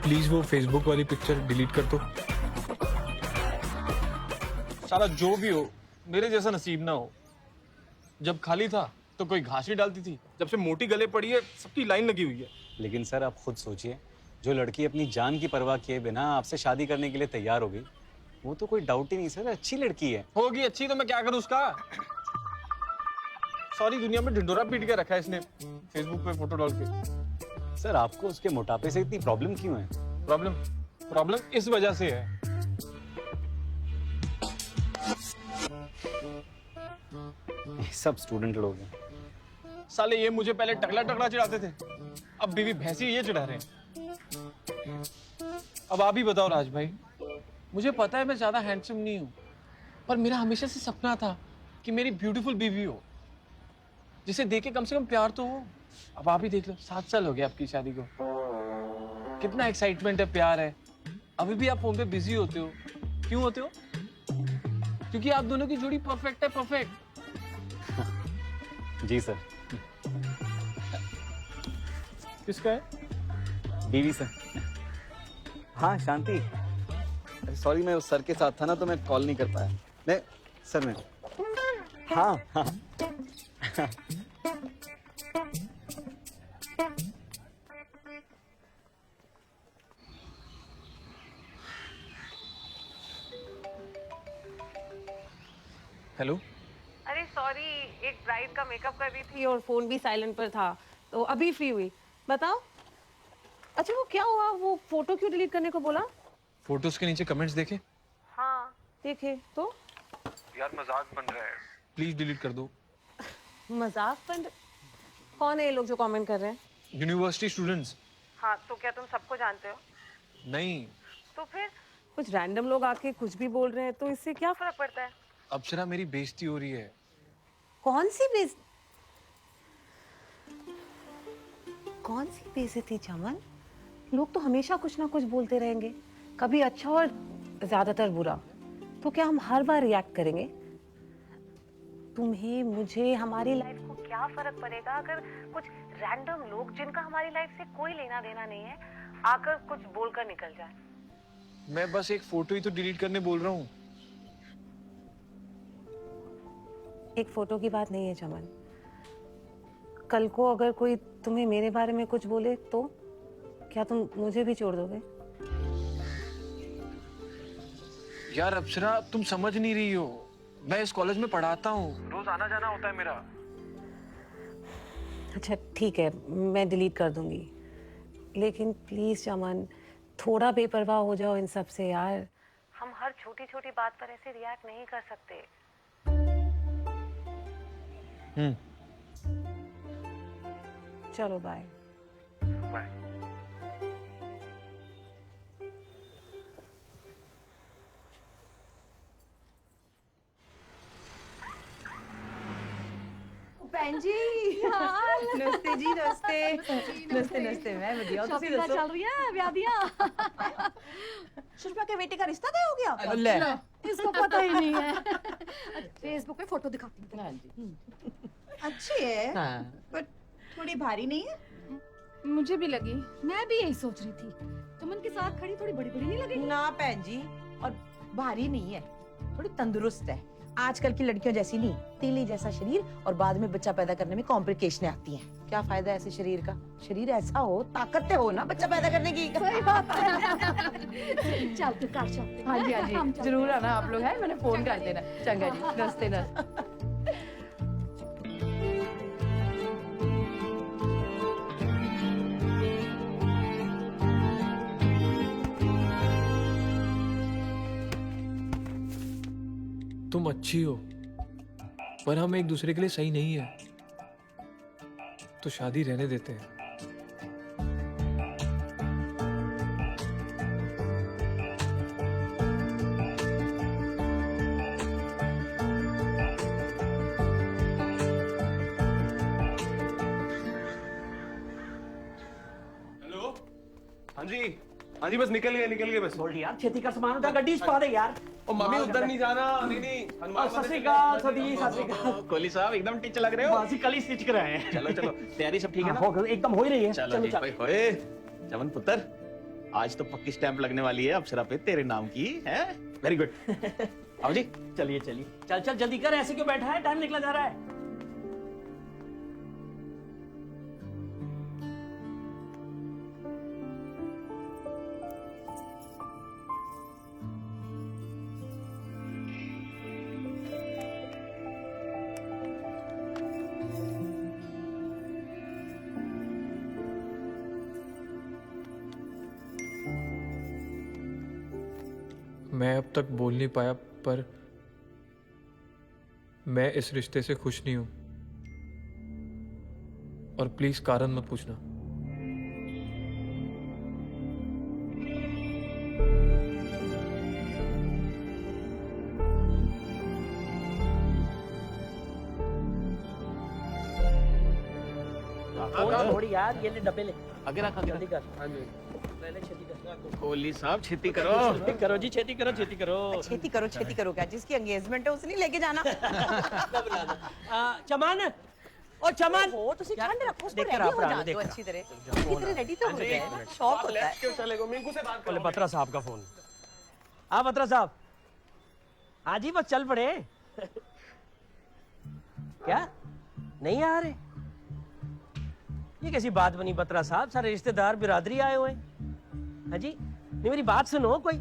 प्लीज वो फेसबुक वाली पिक्चर डिलीट कर दो। साला जो भी हो, मेरे जैसा नसीब ना हो। जब खाली था तो कोई घास नहीं डालती थी, जब से मोटी गले पड़ी है सबकी लाइन लगी हुई है। लेकिन सर आप खुद सोचिए, जो लड़की अपनी जान की परवाह किए बिना आपसे शादी करने के लिए तैयार हो गई, वो तो कोई डाउट ही नहीं सर, अच्छी लड़की है। होगी अच्छी तो मैं क्या करूं उसका? सारी दुनिया में ढिंडोरा पीट के रखा है इसने फेसबुक पे फोटो डाल के। सर आपको उसके मोटापे से इतनी प्रॉब्लम क्यों है? प्रॉब्लम इस वजह से है। सब स्टूडेंट लोग हैं। साले ये मुझे पहले टकला टकला चिढ़ाते थे, अब बीवी भैंसी ये चिढ़ा रहे हैं। अब आप ही बताओ राज भाई, मुझे पता है मैं ज्यादा हैंडसम नहीं हूं, पर मेरा हमेशा से सपना था कि मेरी ब्यूटीफुल बीवी हो, जिसे देख के कम से कम प्यार तो हो। अब आप ही देख लो, 7 साल हो गए आपकी शादी को, कितना एक्साइटमेंट है, प्यार है। अभी भी आप फोन पे बिजी होते हो। क्यों होते हो? क्योंकि आप दोनों की जोड़ी परफेक्ट है, परफेक्ट। जी सर। किसका है? बीवी सर। हाँ शांति, सॉरी मैं उस सर के साथ था ना तो मैं कॉल नहीं कर पाया। नहीं सर मैं, हाँ हाँ हेलो। अरे सॉरी, एक ब्राइड का मेकअप कर रही थी और फोन भी साइलेंट पर था, तो अभी फ्री हुई। बताओ। अच्छा वो क्या हुआ, वो फोटो क्यों डिलीट करने को बोला? फोटोज के नीचे कमेंट्स देखे? हाँ देखे तो। यार मजाक बन रहा है, प्लीज डिलीट कर दो। मजाक बन? कौन है ये लोग जो कमेंट कर रहे हैं? University students. हाँ तो क्या तुम सबको जानते हो? नहीं। तो फिर कुछ रैंडम लोग आके कुछ भी बोल रहे हैं, तो इससे क्या फर्क पड़ता है? अप्सरा मेरी बेइज्जती हो रही है। कौन सी कौन सी बेइज्जती चमन? लोग तो हमेशा कुछ ना कुछ बोलते रहेंगे, कभी अच्छा और ज्यादातर बुरा। तो क्या हम हर बार रिएक्ट करेंगे? तुम्हें, मुझे, हमारी लाइफ को क्या फर्क पड़ेगा अगर कुछ रैंडम लोग जिनका हमारी लाइफ से कोई लेना देना नहीं है आकर कुछ बोलकर निकल जाए? मैं बस एक फोटो ही तो डिलीट करने बोल रहा हूँ। एक फोटो की बात नहीं है चमन। कल को अगर कोई तुम्हें मेरे बारे में कुछ बोले तो क्या तुम मुझे भी छोड़ दोगे? यार अप्सरा, तुम समझ नहीं रही हो। मैं इस कॉलेज में पढ़ाता हूँ, रोज आना जाना होता है मेरा। अच्छा ठीक है, मैं डिलीट कर दूंगी, लेकिन प्लीज चमन थोड़ा बेपरवाह हो जाओ इन सब से यार। हम हर छोटी छोटी बात पर ऐसे रिएक्ट नहीं कर सकते। चलो बाय। बाय। भैन जी नमस्ते जी, नमस्ते नमस्ते नमस्ते। मैं बढ़िया, शॉपिंग का चल रही है, ब्याह दिया। सुषमा के बेटे का रिश्ता तय हो गया? ले, इसको पता ही नहीं है। फेसबुक पे फोटो दिखाती हूँ। अच्छी है हाँ। पर थोड़ी भारी नहीं है? मुझे भी लगी। मैं भी यही सोच रही थी, चमन के साथ खड़ी थोड़ी बड़ी बड़ी नहीं लगेगी? ना भैन जी, और भारी नहीं है, थोड़ी तंदुरुस्त है। आजकल की लड़कियों जैसी नहीं, तेली जैसा शरीर और बाद में बच्चा पैदा करने में कॉम्प्लिकेशनें आती हैं। क्या फायदा ऐसे शरीर का? शरीर ऐसा हो, ताकत हो ना बच्चा पैदा करने की। सही बात है। चल तू कर चलते। हाँ जी हाँ जी, जरूर आना आप लोग, है मैंने फोन कर देना। चंगा जी, नमस्ते नमस्ते। तुम अच्छी हो, पर हम एक दूसरे के लिए सही नहीं है, तो शादी रहने देते हैं। हेलो। हाँ जी बस निकल गए बस। बोल यार, छेती का सामान उठा, गड्डी पा दे यार। ओ मम्मी उधर नहीं जाना। नहीं सत श्री अकाल सदी, सत श्री अकाल। कोहली साहब एकदम टिच लग रहे हो। बाजी कल ही स्टिच कराए हैं। चलो तैयारी सब ठीक है ना? हो गई, एकदम हो ही रही है। चलो ठीक भाई। होए चमन पुत्र, आज तो पक्की स्टैंप लगने वाली है अप्सरा पे तेरे नाम की, है? Very good. आओ जी। चलिए चल जल्दी कर, ऐसे क्यों बैठा है? टाइम निकला जा रहा है। मैं अब तक बोल नहीं पाया, पर मैं इस रिश्ते से खुश नहीं हूं। और प्लीज कारण मत पूछना। थोड़ी यार, ये ले डब्बे ले। आगे रख जल्दी कर। हाँ जी। ले छेती कर। कोहली साहब छेती करो। करो जी, छेती करो। छेती करो क्या? जिसकी एंगेजमेंट है उसे नहीं लेके जाना। चमन, ओ चमन, हो तुसी ठंड रखो, उसको देख रेडी रहा हो है, जाओ देख अच्छी तरह। कितने रेडी तो हो गए, शौक होता है। क्यों चलेगा? मिंकू से बात बोले बत्रा साहब का फोन। हाँ बत्रा साहब, आज ही बस चल पड़े। क्या नहीं आ रहे? ये कैसी बात बनी बत्रा साहब? सारे रिश्तेदार बिरादरी आए हुए। हाँ जी, नहीं मेरी बात सुनो। कोई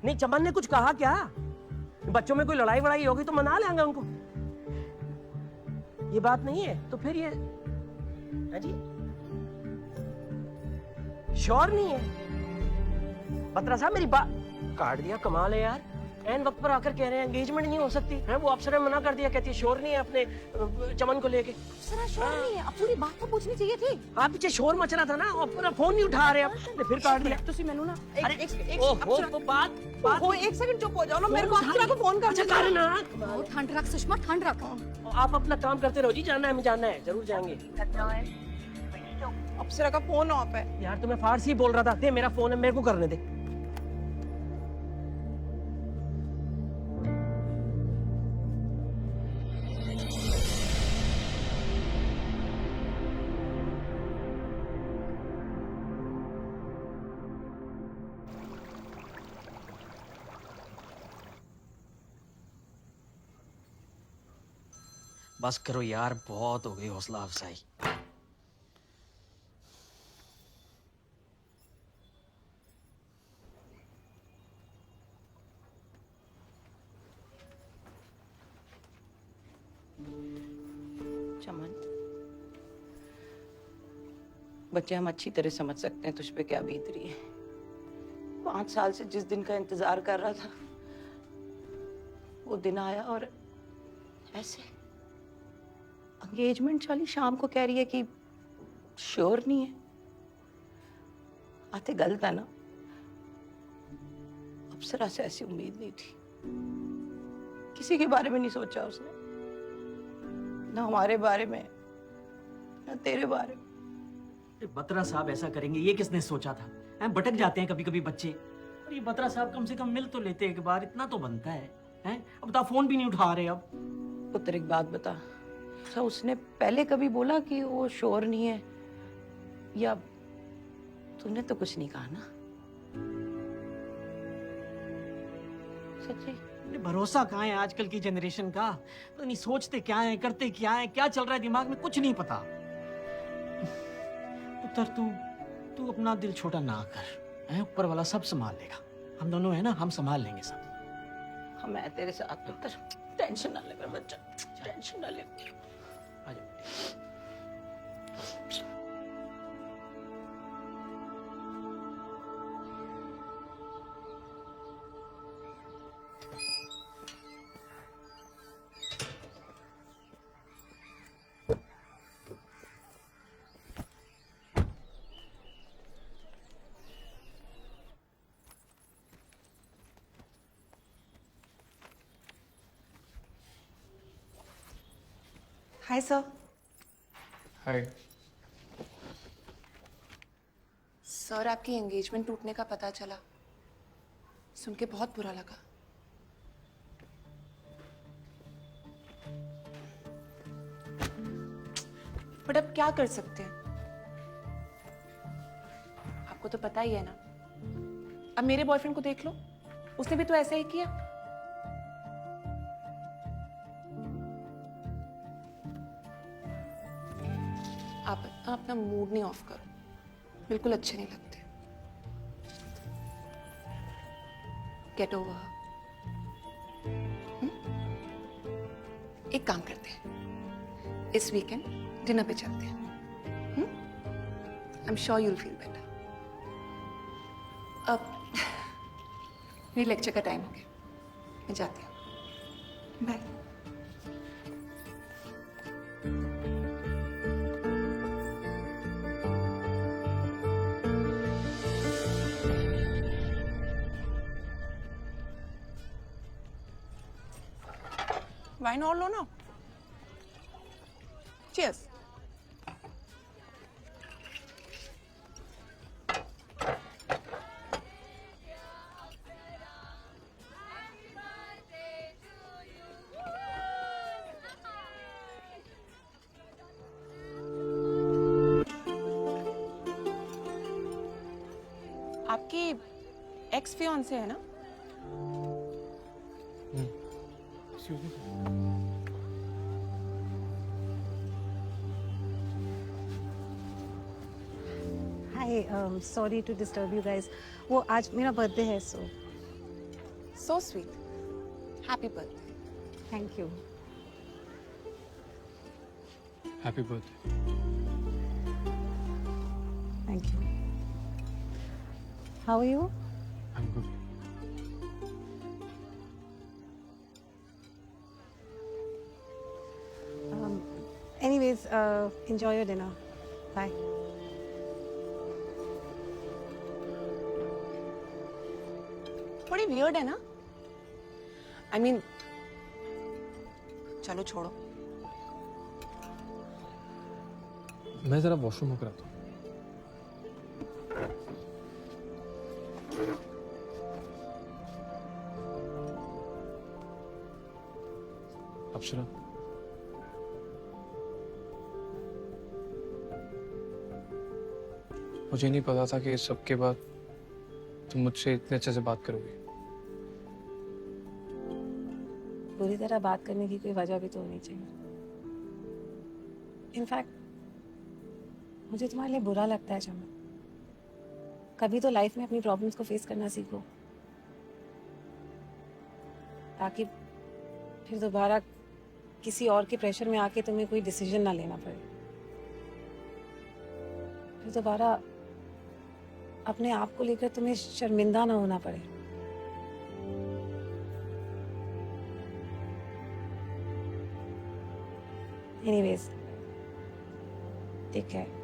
नहीं, चमन ने कुछ कहा क्या? बच्चों में कोई लड़ाई वड़ाई होगी तो मना लेंगे उनको। ये बात नहीं है तो फिर ये, हाँ जी, श्योर नहीं है? बत्रा साहब मेरी बात काट दिया, कमाल है यार। एन वक्त पर आकर कह रहे हैं एंगेजमेंट नहीं हो सकती है। वो अप्सरा ने मना कर दिया, कहती है श्योर नहीं है अपने चमन को लेके। अप्सरा श्योर नहीं है? अब पूरी बात तो पूछनी चाहिए थी। हाँ पीछे शोर मच रहा था ना, अपना फोन नहीं उठा रहे। अब फिर काट दिया। तुसी मैनू ना बात हो, एक सेकंड चुप हो जाओ ना, मेरे को अप्सरा को फोन कर। अच्छा कर ना। ठंड रख सुषमा, ठंड रख। आप अपना काम करते रहो जी। जाना है, हमें जाना है, जरूर जाएंगे। अप्सरा का फोन ऑफ है। यार तो मैं फारसी बोल रहा था, दे मेरा फोन है, मेरे को करने दे। बस करो यार, बहुत हो गई हौसला अफजाई। चमन, बच्चे हम अच्छी तरह समझ सकते हैं तुझ पे क्या बीत रही है। 5 साल से जिस दिन का इंतजार कर रहा था वो दिन आया और ऐसे एंगेजमेंट वाली शाम को कह रही है कि श्योर नहीं है। आते गलत है ना, अप्सरा से ऐसी उम्मीद नहीं थी। किसी के बारे में नहीं सोचा उसने, ना हमारे बारे में ना तेरे बारे में। बत्रा साहब ऐसा करेंगे ये किसने सोचा था? हैं, भटक जाते हैं कभी कभी बच्चे, और ये बत्रा साहब कम से कम मिल तो लेते एक बार, इतना तो बनता है। हैं, अब तो फोन भी नहीं उठा रहे। अब पुत्र एक बात बता, अच्छा उसने पहले कभी बोला कि वो श्योर नहीं है, या तूने तो कुछ नहीं कहा ना? सच्ची? अरे भरोसा कहाँ है आजकल की जनरेशन का? तो नहीं सोचते क्या है, करते क्या है, क्या चल रहा है दिमाग में, कुछ नहीं पता। पुत्र तू अपना दिल छोटा ना कर, हैं, ऊपर वाला सब संभाल लेगा। हम दोनों है ना, हम संभाल लेंगे सब। हाँ मैं तेरे साथ पुत्र, टेंशन ना ले मेरा बच्चा, टेंशन ना ले। आ जाओ। Hi sir. हाय। सर आपकी एंगेजमेंट टूटने का पता चला, सुन के बहुत बुरा लगा। बट अब क्या कर सकते हैं, आपको तो पता ही है ना। अब मेरे बॉयफ्रेंड को देख लो, उसने भी तो ऐसा ही किया। आप अपना मूड नहीं ऑफ करो, बिल्कुल अच्छे नहीं लगते। Get over. एक काम करते हैं, इस वीकेंड डिनर पे चलते हैं। I am sure you'll feel better. अब मेरे लेक्चर का टाइम हो गया, मैं जाती हूँ। बाय। वाइन और लो ना। Cheers. आपकी एक्स फियांसे है ना? Hi, sorry to disturb you guys. वो आज मेरा बर्थडे है, So sweet. Happy birthday. Thank you. Happy birthday. Thank you. How are you? I am good. Anyways, enjoy your dinner. Bye. बड़ी वियर्ड है ना? I mean, चलो छोड़ो। मैं जरा वॉशरूम होकर आता हूँ। अप्सरा, मुझे नहीं पता था कि इस सब के बाद तुम मुझसे इतने अच्छे से बात करोगे। बुरी तरह बात करने की कोई वजह भी तो होनी चाहिए। इनफैक्ट मुझे तुम्हारे लिए बुरा लगता है चमन। कभी तो लाइफ में अपनी प्रॉब्लम्स को फेस करना सीखो, ताकि फिर दोबारा किसी और के प्रेशर में आके तुम्हें कोई डिसीजन ना लेना पड़े, फिर दोबारा अपने आप को लेकर तुम्हें शर्मिंदा ना होना पड़े। Anyways, take care.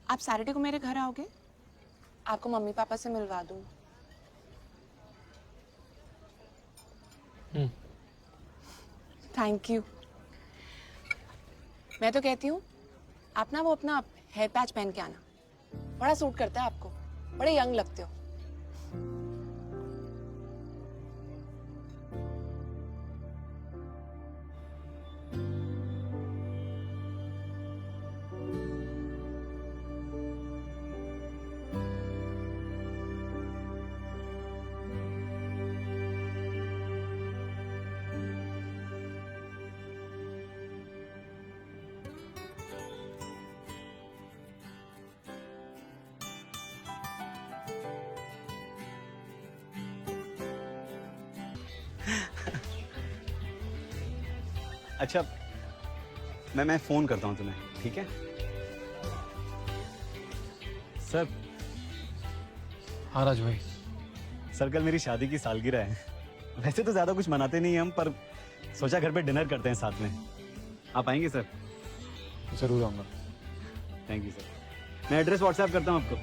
आप सैटरडे को मेरे घर आओगे? आपको मम्मी पापा से मिलवा दूँ। Thank you. मैं तो कहती हूँ आप ना वो अपना हेयर पैच पहन के आना, बड़ा सूट करता है आपको, बड़े यंग लगते हो। अच्छा, मैं फ़ोन करता हूँ तुम्हें, ठीक है? सर। हाँ राज भाई। सर, कल मेरी शादी की सालगिरह है। वैसे तो ज़्यादा कुछ मनाते नहीं हम, पर सोचा घर पे डिनर करते हैं साथ में। आप आएंगे सर? ज़रूर आऊँगा। Thank you sir. मैं एड्रेस व्हाट्सएप करता हूँ आपको।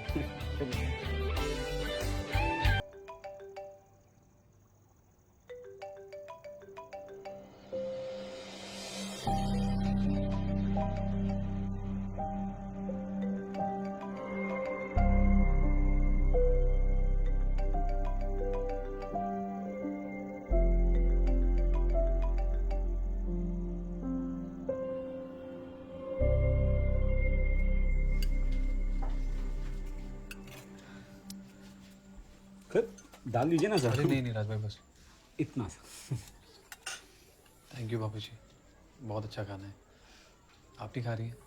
डाल लीजिए ना सर। अरे नहीं राज भाई, बस इतना सा। थैंक यू बाबू जी, बहुत अच्छा खाना है। आप नहीं खा रही हैं?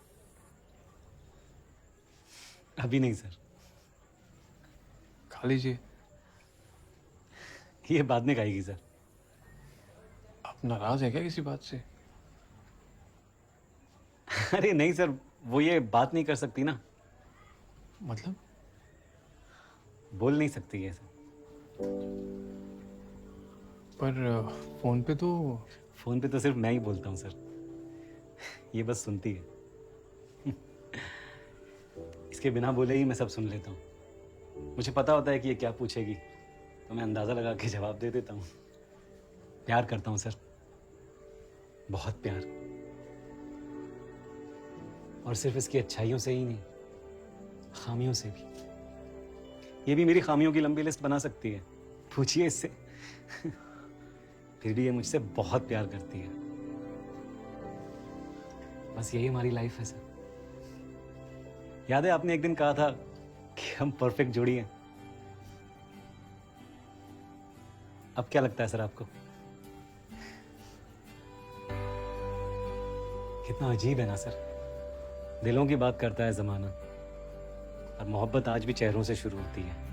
अभी नहीं सर। खा लीजिए। ये बाद में खाएगी सर। आप नाराज है क्या किसी बात से? अरे नहीं सर, वो ये बात नहीं कर सकती ना। मतलब? बोल नहीं सकती है सर। पर फोन पे तो सिर्फ मैं ही बोलता हूँ सर। ये बस सुनती है। इसके बिना बोले ही मैं सब सुन लेता हूँ। मुझे पता होता है कि ये क्या पूछेगी, तो मैं अंदाजा लगा के जवाब दे देता हूँ। प्यार करता हूँ सर, बहुत प्यार। और सिर्फ इसकी अच्छाइयों से ही नहीं, खामियों से भी। ये भी मेरी खामियों की लंबी लिस्ट बना सकती है, पूछिए इससे। फिर भी ये मुझसे बहुत प्यार करती है। बस यही हमारी लाइफ है सर। याद है आपने एक दिन कहा था कि हम परफेक्ट जोड़ी हैं। अब क्या लगता है सर आपको? कितना अजीब है ना सर, दिलों की बात करता है जमाना, और मोहब्बत आज भी चेहरों से शुरू होती है।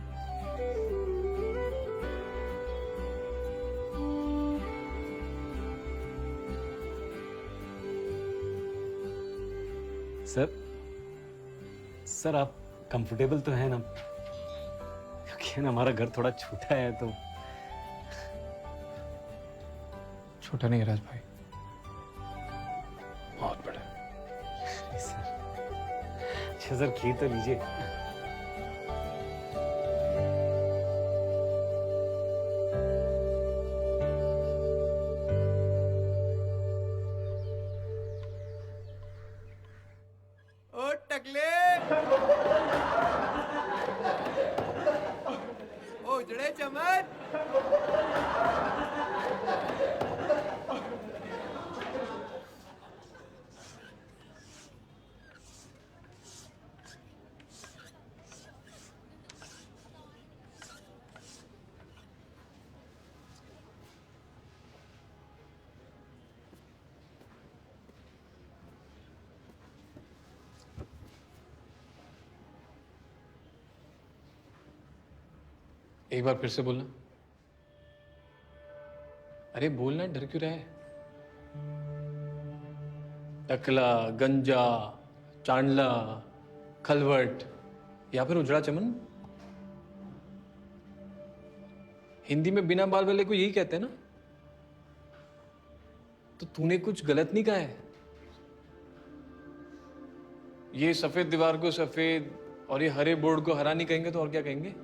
सर आप कंफर्टेबल तो हैं ना? क्योंकि ना हमारा घर थोड़ा छोटा है तो। छोटा नहीं राज भाई, बहुत बड़ा। अच्छा सर खीर तो लीजिए। ओ टकले, ओ जड़े चमन। एक बार फिर से बोलना। अरे बोलना, डर क्यों रहा है? टकला, गंजा, चांडला, खलवट या फिर उजड़ा चमन? हिंदी में बिना बाल वाले को यही कहते हैं ना? तो तूने कुछ गलत नहीं कहा है। ये सफेद दीवार को सफेद और ये हरे बोर्ड को हरा नहीं कहेंगे तो और क्या कहेंगे?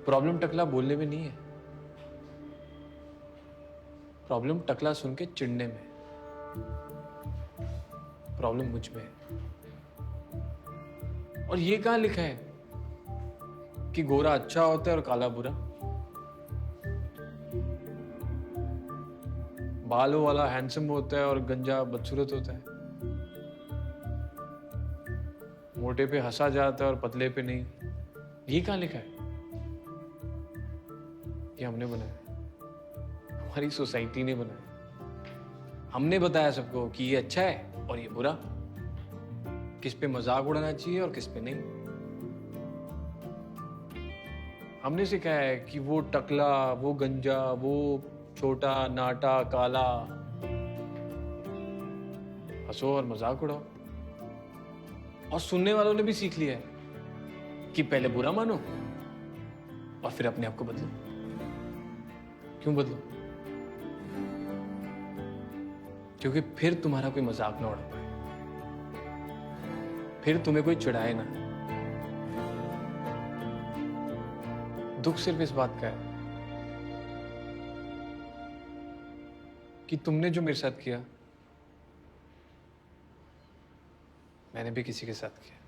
प्रॉब्लम टकला बोलने में नहीं है, प्रॉब्लम टकला सुन के चिढ़ने में, प्रॉब्लम मुझ में है। और ये कहां लिखा है कि गोरा अच्छा होता है और काला बुरा? बालों वाला हैंडसम होता है और गंजा बदसूरत होता है? मोटे पे हंसा जाता है और पतले पे नहीं? ये कहां लिखा है? ये हमने बनाया, हमारी सोसाइटी ने बनाया। हमने बताया सबको कि ये अच्छा है और ये बुरा, किस पे मजाक उड़ाना चाहिए और किस पे नहीं। हमने सिखाया है कि वो टकला, वो गंजा, वो छोटा, नाटा, काला, हंसो और मजाक उड़ाओ। और सुनने वालों ने भी सीख लिया है कि पहले बुरा मानो और फिर अपने आप को बदलो। क्यों बदलो? क्योंकि फिर तुम्हारा कोई मजाक ना उड़ा पाए, फिर तुम्हें कोई चिढ़ाए ना। दुख सिर्फ इस बात का है कि तुमने जो मेरे साथ किया, मैंने भी किसी के साथ किया।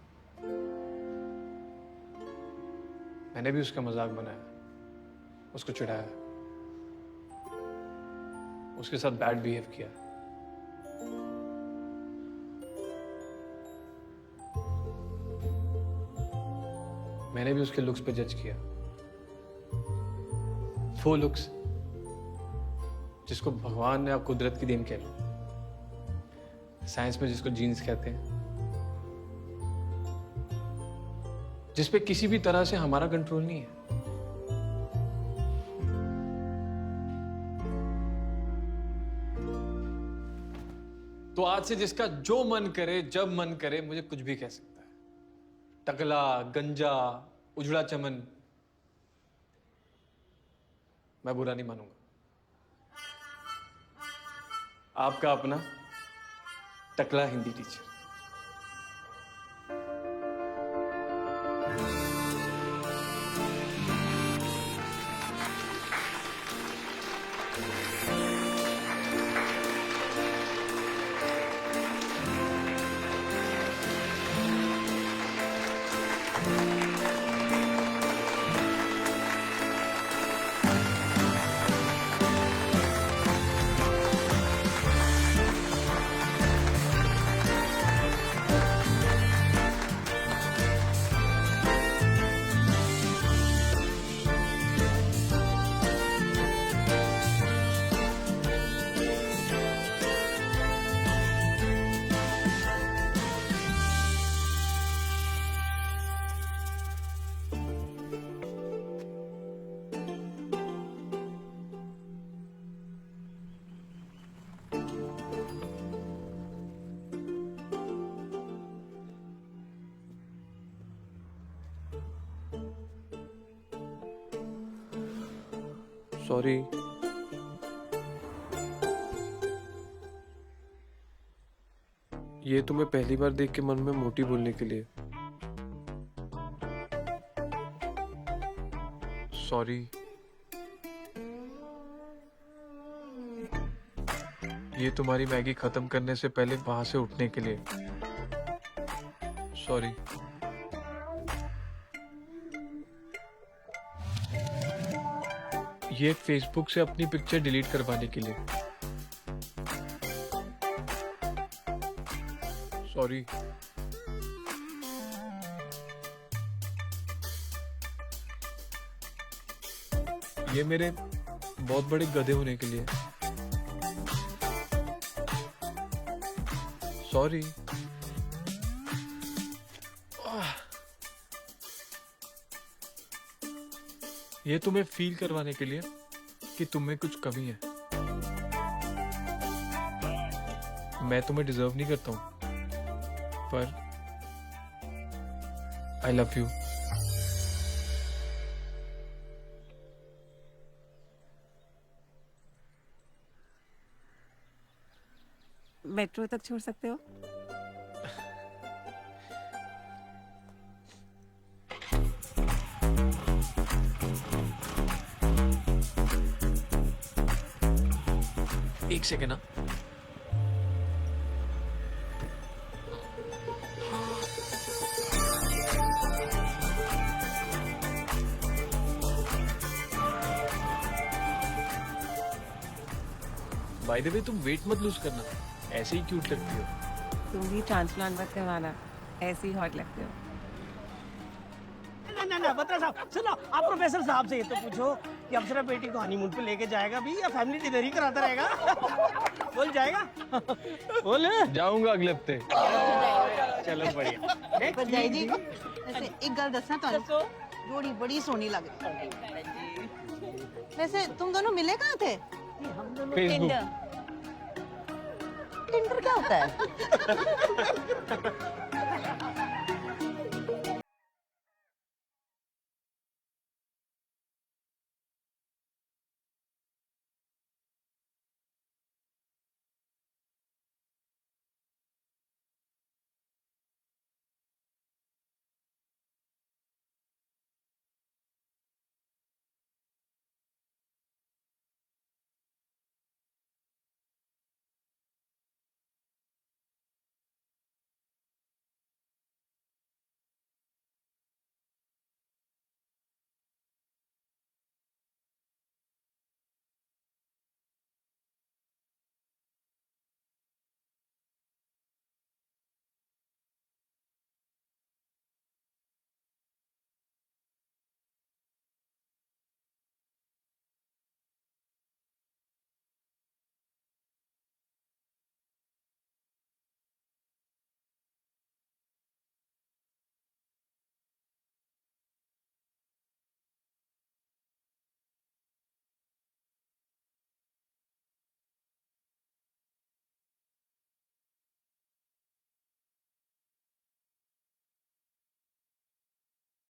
मैंने भी उसका मजाक बनाया, उसको चिढ़ाया, उसके साथ बैड बिहेव किया। मैंने भी उसके लुक्स पे जज किया, वो लुक्स जिसको भगवान या कुदरत की देन कह लो, साइंस में जिसको जीन्स कहते हैं, जिस पे किसी भी तरह से हमारा कंट्रोल नहीं है। तो आज से जिसका जो मन करे, जब मन करे, मुझे कुछ भी कह सकता है। टकला, गंजा, उजड़ा चमन, मैं बुरा नहीं मानूंगा। आपका अपना टकला हिंदी टीचर। सॉरी। ये तुम्हें पहली बार देख के मन में मोटी बोलने के लिए। सॉरी। ये तुम्हारी मैगी खत्म करने से पहले वहां से उठने के लिए। सॉरी। ये फेसबुक से अपनी पिक्चर डिलीट करवाने के लिए। सॉरी। ये मेरे बहुत बड़े गधे होने के लिए। सॉरी। ये तुम्हें फील करवाने के लिए कि तुम में कुछ कमी है। मैं तुम्हें डिजर्व नहीं करता हूं, पर आई लव यू। मेट्रो तक छोड़ सकते हो? एक सेकेंड ना। बाय द वे तुम वेट मत लूज करना, ऐसे ही क्यूट लगती हो। तुम भी ट्रांसप्लांट मत करवाना, ऐसे ही हॉट लगते हो। ना बत्रा साहब सुनो, आप प्रोफेसर साहब से ये तो पूछो कि अप्सरा बेटी को हनीमून पे लेके जाएगा भी या फैमिली डिनर ही कराता रहेगा? बोल जाएगा? बोल। जाऊंगा अगले हफ्ते। चलो बढ़िया। भरजाई जी वैसे एक गल दसना तुहानू, जोड़ी बड़ी सोहनी लग रही। वैसे तुम दोनों मिले कहाँ थे? हम दोनों फेसबुक। टिंडर क्या होता है?